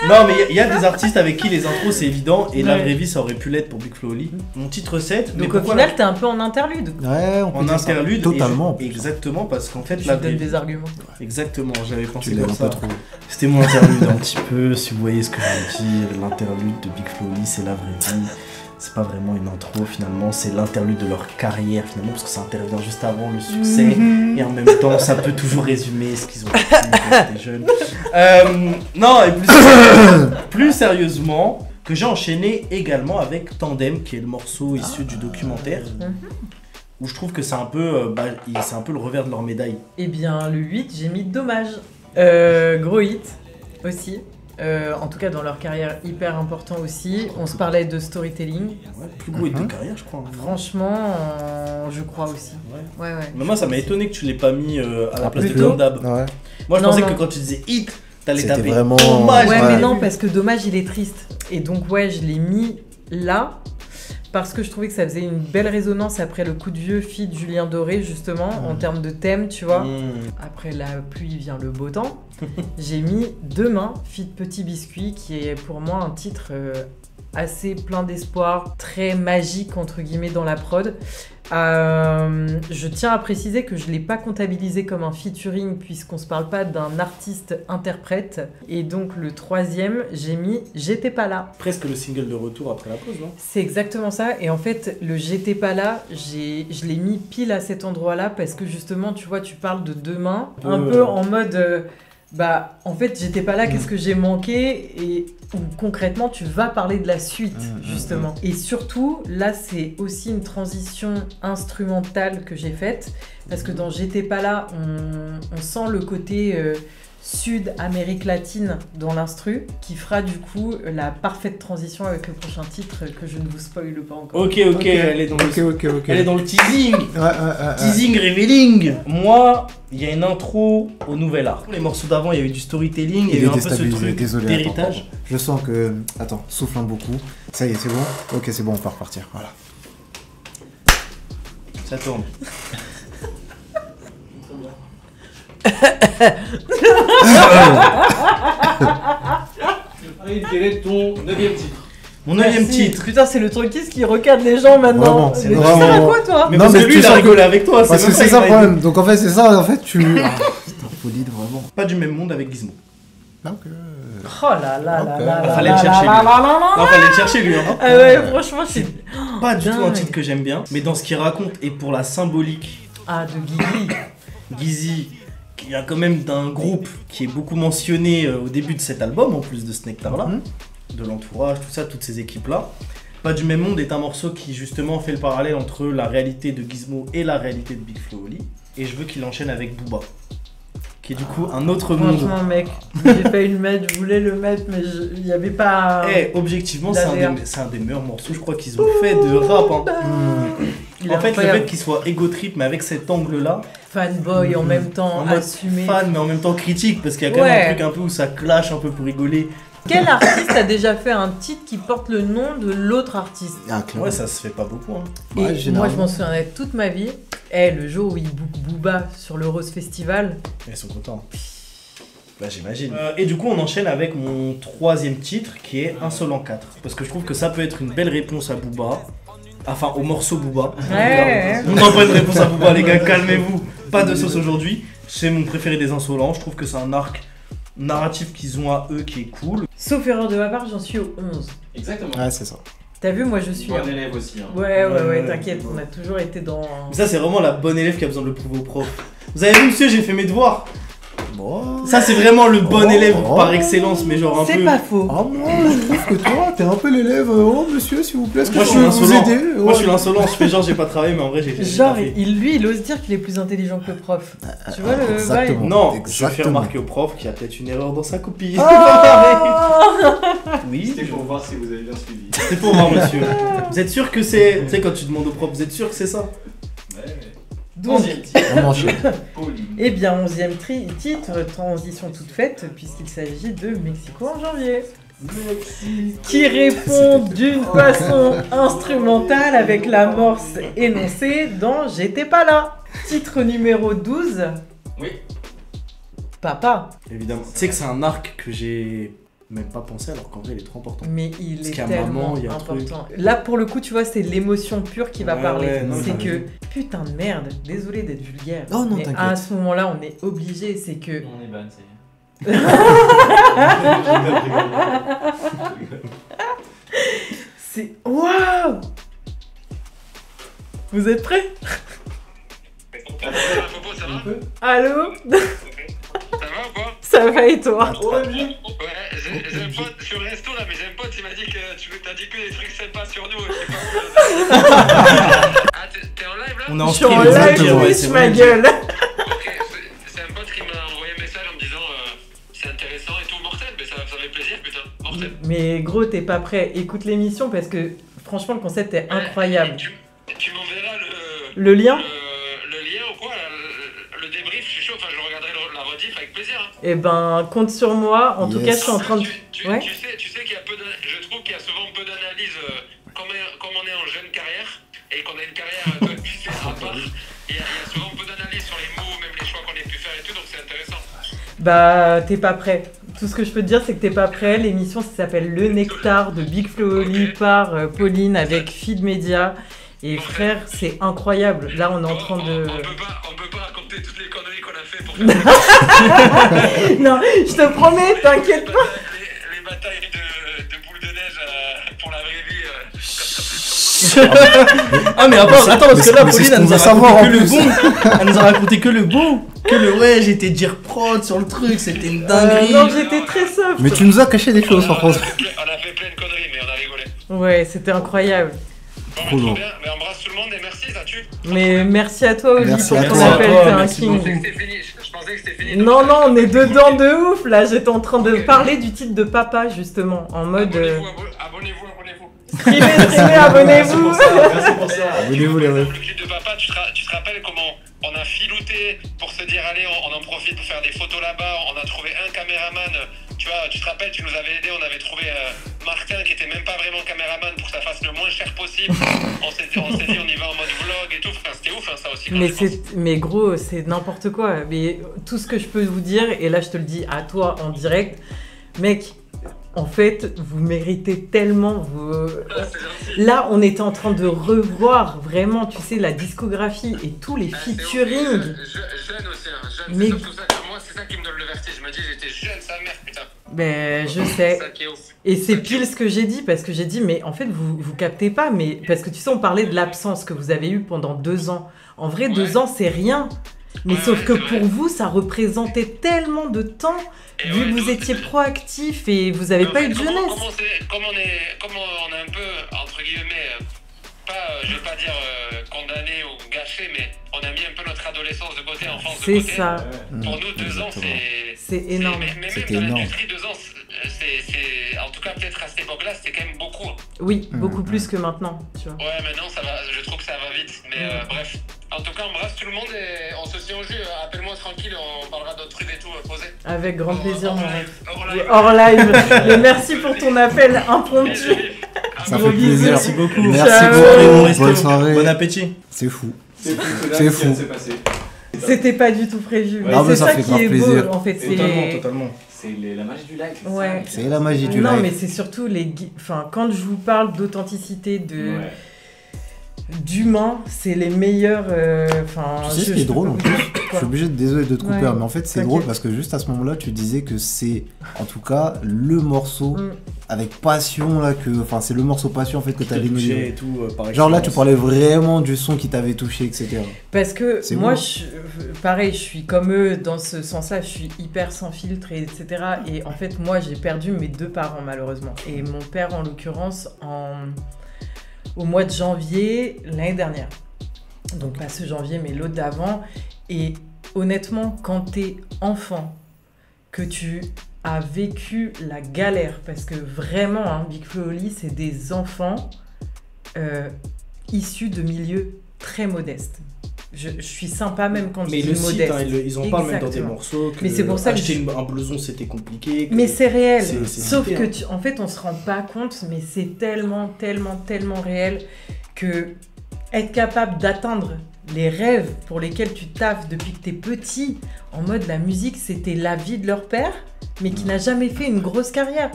Non, mais il y a des artistes avec qui les intros c'est évident, et La Ouais. vraie vie ça aurait pu l'être pour Big Flo Oli. Mon titre 7, mais Donc au pourquoi final t'es un peu en interlude. Ouais, on peut en dire ça. interlude, Totalement. et exactement, parce qu'en fait, Je La te vraie donne vie. des arguments. Exactement, j'avais Tu pensé l'aimes comme un ça. peu trop. C'était mon interlude un petit peu, si vous voyez ce que je veux dire. L'interlude de Big Flo Oli, c'est La vraie vie. C'est pas vraiment une intro finalement, c'est l'interlude de leur carrière finalement, parce que ça intervient juste avant le succès. Et en même temps, ça peut toujours résumer ce qu'ils ont vécu quand ils étaient jeunes. Non, et plus sérieusement, que j'ai enchaîné également avec Tandem, qui est le morceau issu du documentaire, où je trouve que c'est un peu, c'est un peu le revers de leur médaille. Eh bien le 8 j'ai mis Dommage. Gros hit aussi. En tout cas dans leur carrière hyper important aussi. On se parlait de storytelling. Ouais, plus gros hit de carrière, je crois. Franchement, je crois aussi. Ouais. Ouais. Mais moi, ça m'a étonné que tu l'aies pas mis à la place de plutôt. Comme D'hab. Ouais. Moi, je Non, pensais non. que quand tu disais hit, t'allais C'était taper. vraiment- Dommage. Ouais, Ouais. mais non, parce que Dommage, il est triste. Et donc, ouais, je l'ai mis là. Parce que je trouvais que ça faisait une belle résonance après le coup de vieux feat Julien Doré, justement, en termes de thème, tu vois. Après la pluie vient le beau temps. J'ai mis Demain, feat Petit Biscuit, qui est pour moi un titre assez plein d'espoir, très magique, entre guillemets, dans la prod. Je tiens à préciser que je ne l'ai pas comptabilisé comme un featuring puisqu'on ne se parle pas d'un artiste-interprète. Et donc le troisième, j'ai mis J'étais pas là. Presque le single de retour après la pause, non? C'est exactement ça. Et en fait, le J'étais pas là, je l'ai mis pile à cet endroit-là parce que justement, tu vois, tu parles de demain, un peu en mode... en fait, j'étais pas là, qu'est-ce que j'ai manqué? Et où concrètement, tu vas parler de la suite, justement. Et surtout, là, c'est aussi une transition instrumentale que j'ai faite. Parce que dans J'étais pas là, on sent le côté Sud-Amérique latine dans l'instru, qui fera du coup la parfaite transition avec le prochain titre que je ne vous spoile pas encore. Ok, elle est dans le... Elle est dans le teasing. Teasing, revealing. Moi, il y a une intro au nouvel art. Les morceaux d'avant, il y a eu du storytelling, il y a eu un peu ce truc désolé, d'héritage. attends. Je sens que... Attends, soufflant beaucoup. Ça y est, c'est bon? Ok, c'est bon, on peut repartir. Voilà. Ça tourne. Allez, quel est ton 9ème titre? Mon 9ème Merci. titre. Putain, c'est le truckiste qui recadre les gens maintenant. Vraiment, Mais c'est tu vraiment- sers à quoi, toi? Mais Non, parce mais que lui, tu il a sens que- rigolé avec toi. Parce que même c'est il ça m'a le aidé. problème. Donc en fait, c'est ça, en fait, tu... Putain, folie de vraiment. Pas du même monde avec Gizmo. Donc, Oh là là là Ok. là là Fallait là le chercher, là lui. là là là. Non, fallait le chercher lui. Hein. Ah ouais, franchement, c'est... Pas du tout un dingue. titre que j'aime bien, mais dans ce qu'il raconte et pour la symbolique, Ah, de Guigui. Gizzy, qui a quand même d'un groupe qui est beaucoup mentionné au début de cet album, en plus de ce nectar-là, de l'entourage, tout ça, toutes ces équipes-là. Pas du même monde est un morceau qui justement fait le parallèle entre la réalité de Gizmo et la réalité de Big Flo Oli. Et je veux qu'il enchaîne avec Booba, qui est du coup un autre monde. Franchement, mec, j'ai failli le mettre, je voulais le mettre, mais il n'y avait pas... Objectivement, Derrière. c'est un des meilleurs morceaux, je crois, qu'ils ont fait de rap. Hein. Il est En fait, le incroyable. fait qu'il soit égo trip, mais avec cet angle-là, Fanboy en même temps, en mode assumé. fan, mais en même temps critique, parce qu'il y a quand même Ouais. un truc un peu où ça clash un peu pour rigoler. Quel artiste a déjà fait un titre qui porte le nom de l'autre artiste? Ah, clairement. Ouais, ça se fait pas beaucoup. Hein. Et Ouais, moi, je généralement. m'en souviendrai toute ma vie. Le jour où il book Booba sur le Rose Festival. Ils sont contents. Bah, j'imagine. Et du coup, on enchaîne avec mon troisième titre qui est Insolent 4. Parce que je trouve que ça peut être une belle réponse à Booba. Enfin, au morceau Booba. Ouais. On n'a pas une réponse à Booba, les gars, calmez-vous. Pas de sauce aujourd'hui. C'est mon préféré des Insolents. Je trouve que c'est un arc narratif qu'ils ont à eux qui est cool. Sauf erreur de ma part, j'en suis au 11. Exactement. Ouais, c'est ça. T'as vu, moi je suis... Bon élève aussi. Hein. Ouais, t'inquiète, on a toujours été dans... Mais ça, c'est vraiment la bonne élève qui a besoin de le prouver au prof. Vous avez vu, monsieur, j'ai fait mes devoirs. Bon. Ça, c'est vraiment le bon Oh. élève par excellence, mais genre un peu. C'est pas faux. Ah, moi, je trouve que toi, t'es un peu l'élève. Oh, monsieur, s'il vous plaît, est-ce que Moi, je je suis peux vous l'insolent. aider? Moi, je suis l'insolent, je fais genre j'ai pas travaillé, mais en vrai, j'ai Genre, fait. il ose dire qu'il est plus intelligent que le prof. Tu vois le Exactement. bail? Non, je fais Exactement. remarquer au prof qu'il y a peut-être une erreur dans sa copie. Oui, C'était pour voir si vous avez bien suivi. c'est pour voir, monsieur. Vous êtes sûr que c'est. Tu sais, quand tu demandes au prof, vous êtes sûr que c'est ça? Ouais. Donc, On enchaîne. Pauline. eh bien, 11e titre, transition toute faite, puisqu'il s'agit de Mexico en janvier. Qui répond d'une façon instrumentale avec l'amorce énoncée dans J'étais pas là. Titre numéro 12. Oui. Papa. Évidemment. Tu sais que c'est un arc que j'ai même pas pensé, alors qu'en vrai, il est trop important. Mais il Parce est qu'il y a tellement maman, il y a un truc. important. Là, pour le coup, tu vois, c'est l'émotion pure qui va Ouais, parler. ouais, non, c'est t'as que, raison. putain de merde, désolé d'être vulgaire. Oh non, mais t'inquiète. à ce moment-là, on est obligé. C'est que. On est ban, ça y est. C'est. Waouh! Vous êtes prêts? Popo, ça va? Allô? Ça va ou quoi? Ça va et toi? Ouais, j'ai un pote sur le resto là, mais j'ai un pote, il m'a dit que tu t'as dit que des trucs sympas sur nous. C'est pas cool. Ah, t'es en live là? On est en Je suis en stream, live exactement, ouais, Twitch, c'est ma vrai. gueule! Ok, c'est un pote qui m'a envoyé un message en me disant c'est intéressant et tout, mortel, mais ça fait plaisir, putain, mortel. Mais gros, t'es pas prêt. Écoute l'émission parce que franchement, le concept est incroyable. Tu m'enverras Le lien? le lien ou quoi, le débrief, je suis chaud, enfin je regarderai la rediff avec plaisir. Hein. Eh ben, compte sur moi. En tout Yes. cas, je suis en train de. Ouais. Tu sais qu'il y a je trouve qu'il y a souvent peu d'analyse comme on est en jeune carrière et qu'on a une carrière qui fait à part. Il y a souvent peu d'analyse sur les mots, même les choix qu'on a pu faire et tout, donc c'est intéressant. Bah, t'es pas prêt. Tout ce que je peux te dire, c'est que t'es pas prêt. L'émission, ça s'appelle Le Nectar de Big Flo Oli par Pauline avec Feed Media. Et frère, c'est incroyable. Là, on est en train de. On peut pas raconter toutes les conneries qu'on a fait pour faire Non, je te promets, t'inquiète pas. les batailles de boules de neige pour la vraie vie. Ah, mais attends, parce que là, mais c'est Pauline, ce elle qu'on nous a veut savoir, raconté que en le plus. bon. Elle nous a raconté que le bon. Que le ouais, j'étais dire prod sur le truc, c'était une dinguerie. Non, j'étais très soft. Mais tu nous as caché des choses, par contre. On a fait plein de conneries, mais on a rigolé. Ouais, c'était incroyable. Bon, Trop mais lourd. bien, mais embrasse tout le monde et merci, ça tue. Mais merci à toi, Oli, Merci pour à ton toi. appel. Merci à toi, T'es un merci king. Je pensais que c'était fini. Je pensais que c'était fini. Non, non, on est dedans de ouf. Là, j'étais en train de parler du titre de Papa, justement. En mode. Abonnez-vous. Streamez, abonnez-vous. Merci pour ça. Abonnez-vous, les refs. Le clip de papa, tu te rappelles comment on a filouté pour se dire allez, on en profite pour faire des photos là-bas. On a trouvé un caméraman. Tu vois, tu te rappelles, tu nous avais aidé. On avait trouvé Martin qui était même pas vraiment caméraman pour que ça fasse le moins cher possible. On s'est dit on y va en mode vlog et tout. Enfin, c'était ouf hein, ça aussi. quand Mais, je pense. mais gros, c'est n'importe quoi. Mais tout ce que je peux vous dire, et là je te le dis à toi en direct, mec, en fait, vous méritez tellement. Ah, c'est gentil. Là, on était en train de revoir vraiment, tu sais, la discographie et tous les Ah, c'est ouf. featuring. Jeune aussi, hein. Jeune. Mais- C'est surtout ça que moi, c'est ça qui me donne le vertige. Je me dis, j'étais jeune, sa mère, putain. Ben, je sais. C'est ça qui est ouf. Et c'est pile ce que j'ai dit, parce que j'ai dit, mais en fait, vous captez pas, mais parce que tu sais, on parlait de l'absence que vous avez eue pendant 2 ans. En vrai, 2 ans, c'est rien. Mais Ouais, sauf ouais, que c'est pour vrai. vous, ça représentait tellement de temps, Et vu ouais, que vous nous, étiez c'était- proactif et vous avez Mais en pas fait, eu de comment- jeunesse. Comme on est un peu, entre guillemets, je vais pas dire condamné ou gâché, mais on a mis un peu notre adolescence de côté, enfance de C'est côté. ça, Pour nous, 2 ans, Exactement. c'est énorme. Mais même C'était dans énorme. l'industrie, 2 ans, en tout cas, peut-être à cette époque-là, c'était quand même beaucoup. Hein. Oui, beaucoup plus que maintenant, tu vois. Ouais, maintenant, je trouve que ça va vite. Mais bref. En tout cas, embrasse tout le monde et on se tient au jus. Appelle-moi tranquille, on parlera d'autres trucs et tout, posé. Avec grand plaisir, mon rêve. Hors Hors live. Et merci pour ton appel impromptu. Ça Gros fait bisous. plaisir. Merci beaucoup. Merci Ciao. Bon beaucoup. resto. Bonne soirée. Bon appétit. C'est fou. C'est fou, C'est c'est fou. fou. Passé. C'était pas du tout prévu. Ouais, Mais mais c'est ça ça fait qui grave est plaisir. beau, en fait. Totalement. C'est la magie du live. Ouais. C'est la magie du Non, live. mais c'est surtout enfin, quand je vous parle d'authenticité, d'humain, c'est les meilleurs. Enfin, Tu sais ce qui est drôle en plus Je suis obligé de désolé de te couper, Ouais, mais en fait c'est t'inquiète. drôle parce que juste à ce moment-là tu disais que c'est en tout cas le morceau avec passion là enfin c'est le morceau passion en fait que Qui te t'avais touchait mis. et tout, par Genre là tu excellence. parlais vraiment du son qui t'avait touché, etc. Parce que C'est moi, beau. pareil, je suis comme eux dans ce sens-là, je suis hyper sans filtre, etc. Et en fait, moi, j'ai perdu mes 2 parents, malheureusement. Et mon père, en l'occurrence, au mois de janvier l'année dernière. Donc pas ce janvier, mais l'autre d'avant. Et honnêtement, quand t'es enfant, que tu as vécu la galère, parce que vraiment, hein, Big Flo et Oli, c'est des enfants issus de milieux très modestes. Je suis sympa même quand Mais je le dis site, modeste. hein, ils en parlent même dans des Exactement. morceaux. Que Mais c'est pour ça que acheter je- un blouson c'était compliqué. que- Mais c'est réel. C'est Sauf cité, que, en fait, on se rend pas compte, mais c'est tellement, tellement, tellement réel que être capable d'atteindre les rêves pour lesquels tu taffes depuis que t'es petit, en mode la musique, c'était la vie de leur père, mais qui n'a jamais fait une grosse carrière.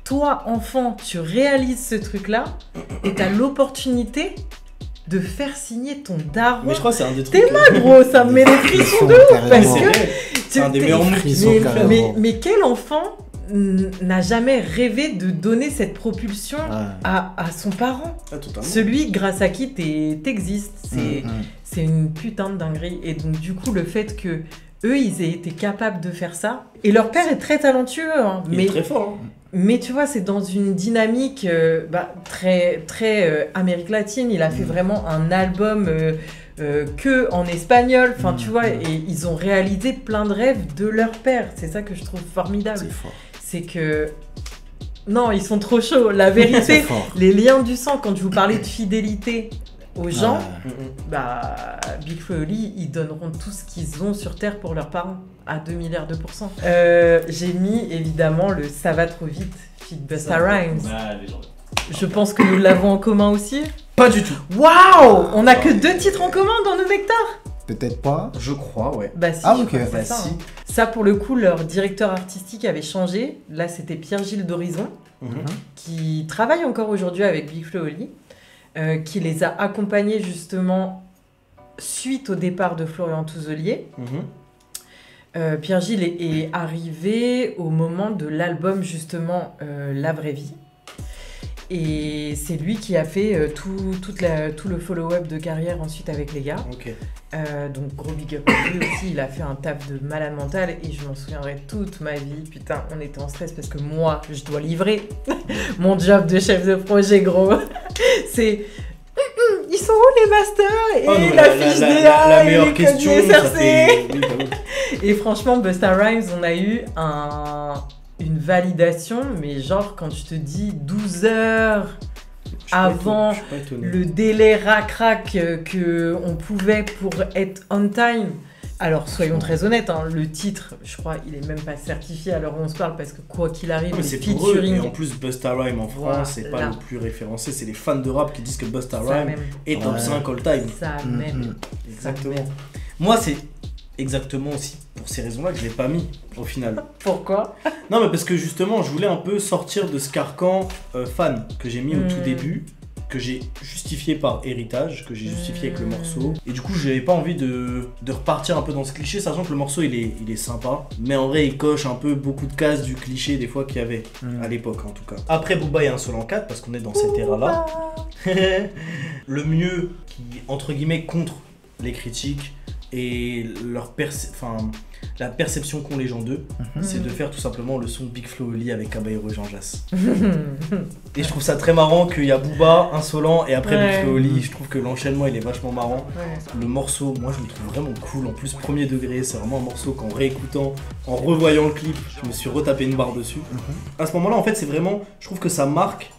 Toi, enfant, tu réalises ce truc-là et t'as l'opportunité de faire signer ton daron. Mais je crois que c'est un des trucs. T'es là, gros, ça me met les frissons de ouf, Mais parce c'est que vrai. C'est un des t'es- meilleurs mots frissons, mais, carrément. mais quel enfant n'a jamais rêvé de donner cette propulsion Ouais. à son parent? Ah, totalement. Celui grâce à qui t'existes. C'est Mm. c'est une putain de dinguerie. Et donc, du coup, le fait que eux, ils aient été capables de faire ça. Et leur père est très talentueux, hein, Il est très fort. Hein. mais tu vois, c'est dans une dynamique très, très Amérique latine. Il a fait vraiment un album que en espagnol. Enfin, tu vois, et ils ont réalisé plein de rêves de leur père. C'est ça que je trouve formidable. C'est fort. C'est que... Non, ils sont trop chauds. La C'est vérité, fort. les liens du sang, quand je vous parlais de fidélité aux gens, Ouais. bah, Big Flo et Oli, ils donneront tout ce qu'ils ont sur Terre pour leurs parents, à 2 milliards de pourcents. J'ai mis évidemment le Ça va trop vite, feat Busta Rhymes. Ah, légendaire. Je pense que nous l'avons en commun aussi. Pas du tout. Waouh! On a que 2 titres en commun dans nos nectars. Peut-être pas. Je crois, ouais. Bah si, Ah, je ok. crois que c'est Bah, ça, si. hein. Ça, pour le coup, leur directeur artistique avait changé. Là, c'était Pierre-Gilles d'Horizon, Mhm. qui travaille encore aujourd'hui avec Big Flo et Oli, qui les a accompagnés justement suite au départ de Florian Touzelier. Mhm. Pierre-Gilles est arrivé au moment de l'album justement La Vraie Vie. Et c'est lui qui a fait tout le follow-up de carrière ensuite avec les gars. Ok. Donc gros big up à lui aussi, il a fait un taf de malade mental et je m'en souviendrai toute ma vie. Putain, on était en stress parce que moi, je dois livrer mon job de chef de projet, gros. C'est... Ils sont où les masters et Oh, non, la fiche DA la et meilleure les question, codes ça SRC. fait. Oui, bah oui. Et franchement, Busta Rhymes, on a eu une validation, mais genre quand je te dis 12 heures Je suis pas avant étonné, je suis pas étonné. le délai rac-rac que on pouvait pour être on time. Alors soyons très honnêtes, hein, le titre, je crois, il est même pas certifié à l'heure où on se parle parce que quoi qu'il arrive, Non, mais les c'est pour eux. Et featuring, en plus, Busta Rhymes en France, c'est pas Voilà. le plus référencé. C'est les fans de rap qui disent que Busta ça Rhymes même, est top Ouais. 5 all time. ça Mm, même. mm. Exactement. Moi, c'est exactement aussi pour ces raisons-là que je l'ai pas mis au final. Pourquoi? Non, mais parce que justement, je voulais un peu sortir de ce carcan fan que j'ai mis au tout Mm. début, que j'ai justifié par héritage, que j'ai justifié avec le Mm. morceau. Et du coup, j'avais pas envie de repartir un peu dans ce cliché, sachant que le morceau il est sympa, mais en vrai, il coche un peu beaucoup de cases du cliché des fois qu'il y avait Mm. à l'époque en tout cas. Après, Booba et Insolent 4, parce qu'on est dans cette ère-là. Le mieux qui, entre guillemets, contre les critiques et la perception qu'ont les gens d'eux, c'est de faire tout simplement le son Big Flo et Oli avec Caballero et Jean Jass. Et je trouve ça très marrant qu'il y a Booba, Insolent et après Ouais. Big Flo et Oli. Je trouve que l'enchaînement il est vachement marrant. Ouais. Le morceau, moi je le trouve vraiment cool. En plus, premier degré, c'est vraiment un morceau qu'en réécoutant, en revoyant le clip, je me suis retapé une barre dessus. À ce moment-là, en fait, c'est vraiment, je trouve que ça marque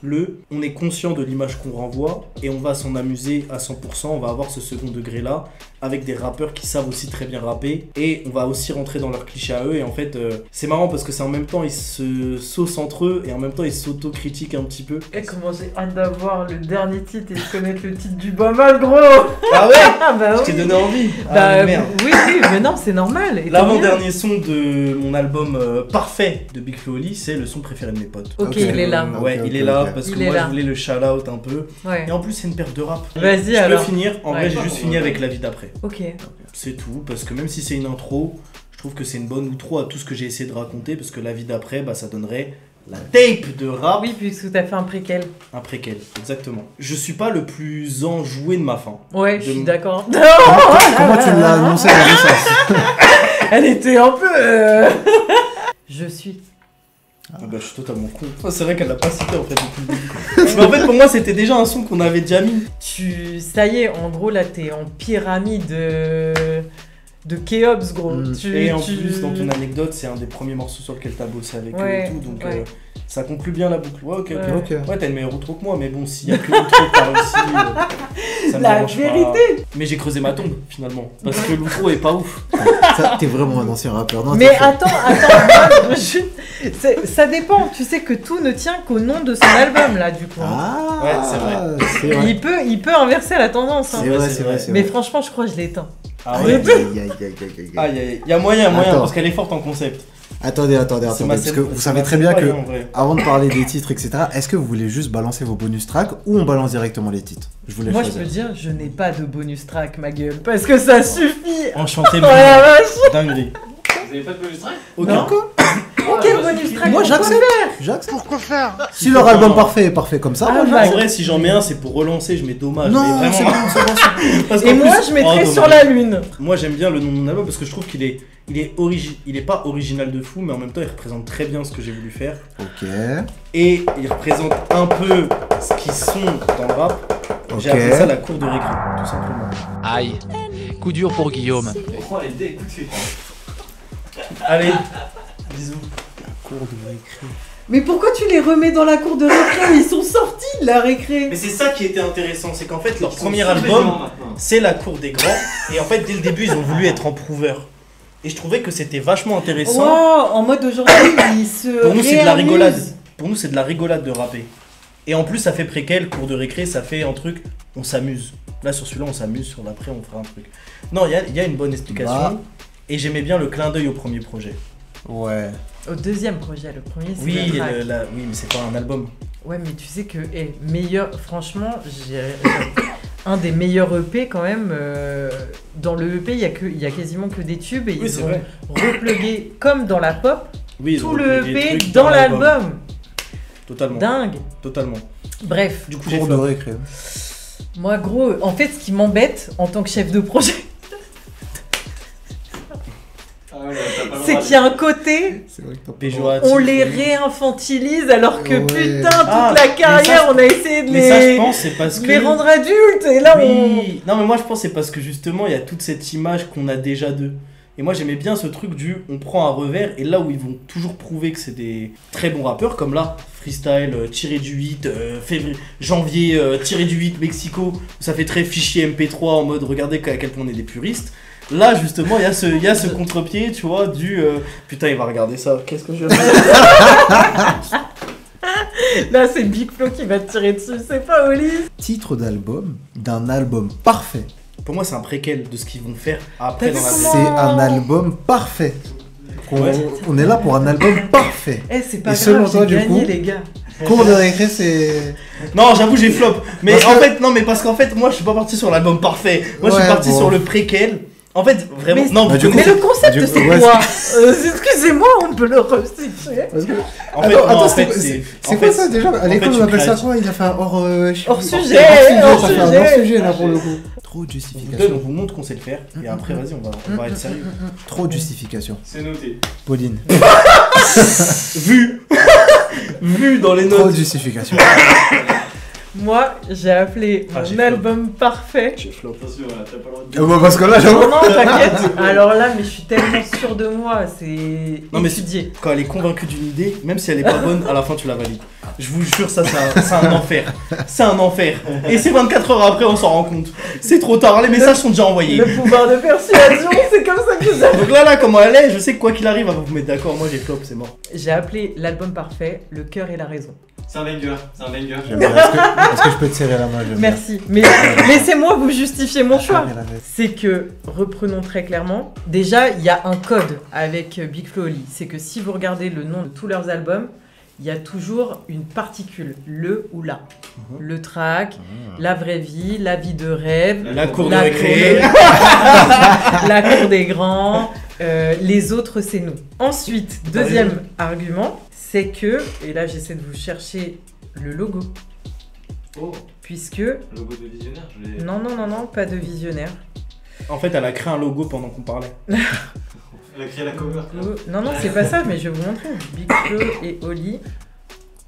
on est conscient de l'image qu'on renvoie et on va s'en amuser à 100%. On va avoir ce second degré-là avec des rappeurs qui savent aussi très bien rapper et on va aussi partie rentrer dans leur cliché à eux. Et en fait, c'est marrant parce que c'est en même temps, ils se saucent entre eux et en même temps, ils s'auto-critiquent un petit peu. Et comment j'ai hâte d'avoir le dernier titre et de connaître le titre du pas mal, gros. Ah ouais. Ah bah Je oui. t'ai donné envie. Bah merde. oui, mais non, c'est normal. Et tant mieux. L'avant-dernier son de mon album parfait de Big Flo Oli, c'est le son préféré de mes potes. Ok, il est là. Ouais, Ok, il est ok, là ok. parce que Il est moi là. je voulais le shout-out un peu. Ouais. Et en plus, c'est une paire de rap. Vas-y Je alors. peux finir. En Ouais. vrai, j'ai juste fini avec La vie d'après. Ok. C'est tout, parce que même si c'est une intro, je trouve que c'est une bonne outro à tout ce que j'ai essayé de raconter, parce que La vie d'après, bah, ça donnerait la tape de rap, Oui, puisque t'as fait un préquel. un préquel, exactement. Je suis pas le plus enjoué de ma fin. Ouais, je suis De- d'accord. Comment tu l'as annoncé la naissance? Elle était un peu. Je suis. Ah bah, je suis totalement con. C'est vrai qu'elle l'a pas cité en fait depuis le début. Mais en fait, pour moi, c'était déjà un son qu'on avait déjà mis. Ça y est, en gros, là, t'es en pyramide de Kéops, gros. Mm. Et en plus, dans ton anecdote, c'est un des premiers morceaux sur lequel t'as bossé avec eux Ouais, et tout, donc ouais. ça conclut bien la boucle. Ouais, ok, ok. Ouais. Ok. Ouais, t'as une meilleure outro que moi, mais bon, s'il y a que l'outro que t'as réussi, ça me La dérange pas. vérité. Mais j'ai creusé ma tombe, finalement, parce que l'outro est pas ouf. Ça, t'es vraiment un ancien rappeur. Non, Mais t'es fort. attends, ça dépend. Tu sais que tout ne tient qu'au nom de son album, là, du coup. Ah, Ouais, c'est vrai. C'est vrai. Il peut inverser la tendance. Hein. C'est vrai, c'est vrai. c'est Mais vrai. franchement, je crois que je l'ai éteint. Ah Aïe, ouais. aïe, aïe, aïe, aïe, aïe. Aïe, aïe, y a moyen, Attends. parce qu'elle est forte en concept. Attendez, C'est ma parce scène- que vous c'est savez ma très scène bien que pareille, en vrai. avant de parler des titres, etc., est-ce que vous voulez juste balancer vos bonus tracks ou on balance directement les titres? Je voulais Moi, je choisir. peux dire, je n'ai pas de bonus track, ma gueule. Parce que ça suffit. Enchanté, Oh la vache. dinguerie. Vous avez pas de bonus track? Aucun. Non. Quel bonus track Moi, on peut j'accepte. faire J'accepte. Pourquoi faire? Si leur album parfait est parfait comme ça, Ah, moi, bah, En vrai, si j'en mets un, c'est pour relancer, je mets dommage. Non, mais c'est vraiment. bon, c'est bon, c'est bon. Parce Et qu'en moi, plus- je mettrais Oh, sur dommage. la lune. Moi, j'aime bien le nom de mon album parce que je trouve qu'il est il est pas original de fou, mais en même temps, il représente très bien ce que j'ai voulu faire. Ok. Et il représente un peu ce qu'ils sont dans le rap. J'ai Ok. appelé ça la cour de récré, tout simplement. Aïe, coup dur pour Guillaume. Oh, les dés, écoutez. Allez, bisous. Mais pourquoi tu les remets dans la cour de récré? Ils sont sortis de la récré. Mais c'est ça qui était intéressant, c'est qu'en fait, leur Ils sont premier sous-payants album, maintenant. c'est la cour des grands. Et en fait, dès le début, ils ont voulu être en prouveur. Et je trouvais que c'était vachement intéressant. Wow, en mode aujourd'hui, ils se. Pour nous, c'est de la réamusent. rigolade. Pour nous, c'est de la rigolade de rapper. Et en plus, ça fait préquel, cours de récré, ça fait un truc, on s'amuse. Là, sur celui-là, on s'amuse, sur l'après, on fera un truc. Non, il y a une bonne explication. Bah. Et j'aimais bien le clin d'œil au premier projet. Ouais. Au deuxième projet, le premier, c'est Oui, la track. oui, mais c'est pas un album. Ouais, mais tu sais que, meilleur, franchement, un des meilleurs EP quand même. Dans le EP, il y a quasiment que des tubes et Oui, ils c'est ont vrai. replugué, comme dans la pop, Oui, ils tout ont le repris des EP trucs dans l'album. Totalement. Dingue. Totalement. Bref, Du coup, j'ai Cours de flop. récré. moi, gros, en fait, ce qui m'embête en tant que chef de projet, Ah ouais, t'as pas le c'est droit qu'il y a un côté. C'est vrai que t'as pas Péjoratif. On les réinfantilise alors que Ouais. putain, toute Ah, la mais carrière, ça, on a essayé de Mais ça, je les, pense, c'est parce de que. les rendre adultes et là Oui. Non, mais moi, je pense que c'est parce que justement, il y a toute cette image qu'on a déjà d'eux. Et moi, j'aimais bien ce truc du on prend un revers et là où ils vont toujours prouver que c'est des très bons rappeurs, comme là, freestyle, tiré du 8, janvier, tiré du 8, Mexico, où ça fait très fichier MP3 en mode regardez à quel point on est des puristes. Là, justement, il y a ce contre-pied, tu vois, du putain, il va regarder ça, qu'est-ce que je vais faire. on... Là, c'est Big Flo qui va te tirer dessus, c'est pas Oli. Titre d'album d'un album parfait. Pour moi, c'est un préquel de ce qu'ils vont faire après T'as dans vu la comment- C'est un album parfait. Ouais. On est là pour un album parfait. Eh, c'est pas Et selon grave, toi, j'ai du gagné coup les gars. Cours de récré, c'est. Non, j'avoue, j'ai flop. Mais Parce en que- fait, non, mais parce qu'en fait, moi, je suis pas parti sur l'album parfait. Moi, je suis Ouais, parti bon. sur le préquel. En fait, vraiment. Mais- non, Bah, vous du coup, Mais connaissez- le concept, du coup, c'est ouais, quoi Excusez-moi, on peut le restituer. Parce que- En fait, Attends, non, en attends, fait, c'est quoi ça déjà À l'école, on appelle ça quoi? Il a fait un hors. Hors sujet, ça fait un hors sujet. hors-sujet là pour le coup. Trop de on vous justification. donne, on vous montre qu'on sait le faire. Et après, vas-y, on va être sérieux. Trop de justification. C'est noté. Pauline. Vu Vu dans les Trop notes. de justification. Moi, j'ai appelé Ah, j'ai mon album parfait. J'ai flop. Attention, là, t'as pas le droit de dire. Bah, parce que là, Non, j'avoue. non, t'inquiète. Alors là, mais je suis tellement sûre de moi, c'est Non, mais étudié. Quand elle est convaincue d'une idée, même si elle est pas bonne, à la fin tu la valides. Je vous jure, ça c'est un enfer. C'est un enfer. Et c'est 24 heures après, on s'en rend compte. C'est trop tard, les messages sont déjà envoyés. Le pouvoir de persuasion, c'est comme ça que j'aime. Donc là, comment elle est, je sais que quoi qu'il arrive, elle va vous mettre d'accord. Moi j'ai flop, c'est mort. J'ai appelé l'album parfait, le cœur et la raison. C'est un banger, c'est un banger. J'aime bien. Est-ce que je peux te serrer la main? J'aime bien. Merci. Mais laissez-moi vous justifier mon choix. Ah, mais la- C'est que, reprenons très clairement, déjà il y a un code avec Big Flo et Oli. C'est que si vous regardez le nom de tous leurs albums, il y a toujours une particule, le ou la. Le track, la vraie vie, la vie de rêve, La cour de la récré. la cour des grands, les autres c'est nous. Ensuite, deuxième argument, c'est que, et là j'essaie de vous chercher le logo, Oh, puisque, le logo de visionnaire, je l'ai. non, pas de visionnaire. En fait, elle a créé un logo pendant qu'on parlait. Elle a créé la cover. Non, c'est pas ça, mais je vais vous montrer. Big Flo et Oli.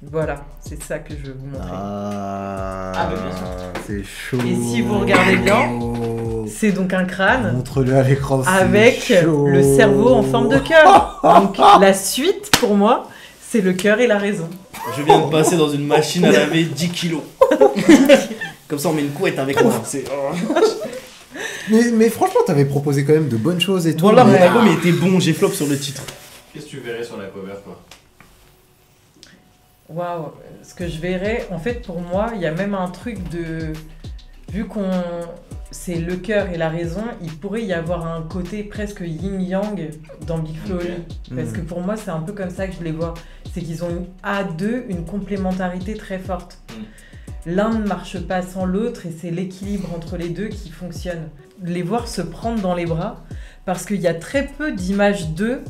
Voilà, c'est ça que je vais vous montrer. Ah, Ah, bah, bien sûr. c'est chaud. Et si vous regardez bien, C'est donc un crâne Montre-le à l'écran. c'est avec chaud. le cerveau en forme de cœur. Donc la suite, pour moi, c'est le cœur et la raison. Je viens de passer dans une machine à laver 10 kilos. Comme ça, on met une couette avec moi. C'est... Mais franchement, t'avais proposé quand même de bonnes choses et tout. Voilà, mon mais- album il était bon, j'ai flop sur le titre. Qu'est-ce que tu verrais sur la cover, quoi? Waouh, ce que je verrais, en fait, pour moi, il y a même un truc de. Vu qu'on. C'est le cœur et la raison, il pourrait y avoir un côté presque yin-yang dans Big Flo et Oli. Parce que pour moi, c'est un peu comme ça que je les vois. C'est qu'ils ont à deux une complémentarité très forte. L'un ne marche pas sans l'autre et c'est l'équilibre entre les deux qui fonctionne. Les voir se prendre dans les bras, parce qu'il y a très peu d'images d'eux,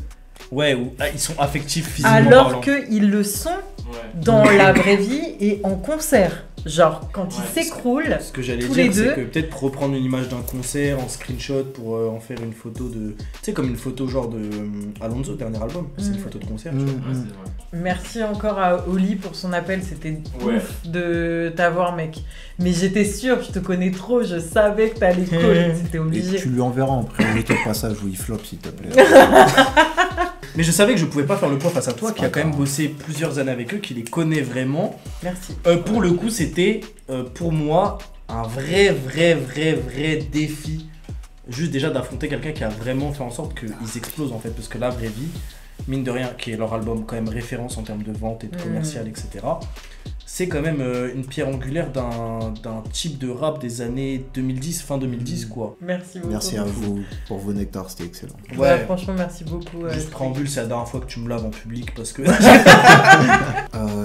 Ouais, ils sont affectifs physiquement alors parlant. qu'ils le sont Ouais. dans la vraie vie et en concert. Genre, quand Ouais, ils s'écroulent, Ce que j'allais tous les dire, c'est deux. que peut-être pour reprendre une image d'un concert en screenshot pour en faire une photo de. Tu sais, comme une photo genre de Alonso, dernier album. C'est une photo de concert. tu vois. Ouais, c'est vrai. merci encore à Oli pour son appel, c'était Ouais. ouf de t'avoir, mec. Mais j'étais sûre, je te connais trop, je savais que t'allais call, c'était Et obligé. tu lui enverras en priorité le passage où il flop, s'il te plaît. Mais je savais que je pouvais pas faire le poids face à toi, C'est qui a pas quand même grave. bossé plusieurs années avec eux, qui les connaît vraiment. Merci. Pour le coup, c'était pour moi un vrai défi. Juste déjà d'affronter quelqu'un qui a vraiment fait en sorte qu'ils explosent en fait. Parce que la vraie vie, mine de rien, qui est leur album quand même référence en termes de vente et de commercial, etc. C'est quand même une pierre angulaire d'un type de rap des années 2010, fin 2010 quoi. Merci beaucoup. Merci à vous pour vos nectars, c'était excellent. Ouais, franchement, merci beaucoup. Juste préambule, c'est la dernière fois que tu me laves en public parce que...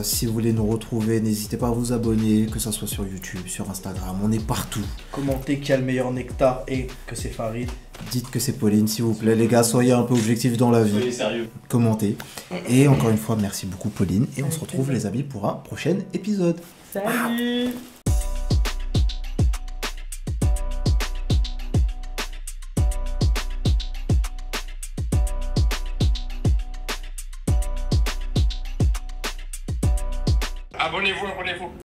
Si vous voulez nous retrouver, n'hésitez pas à vous abonner, que ça soit sur YouTube, sur Instagram, on est partout. Commentez qui a le meilleur nectar et que c'est Farid. Dites que c'est Pauline, s'il vous plaît. Les gars, soyez un peu objectifs dans la vie. Soyez sérieux. Commentez. Et encore une fois, merci beaucoup, Pauline. Et on se retrouve, les amis, pour un prochain épisode. Salut. Abonnez-vous, abonnez-vous.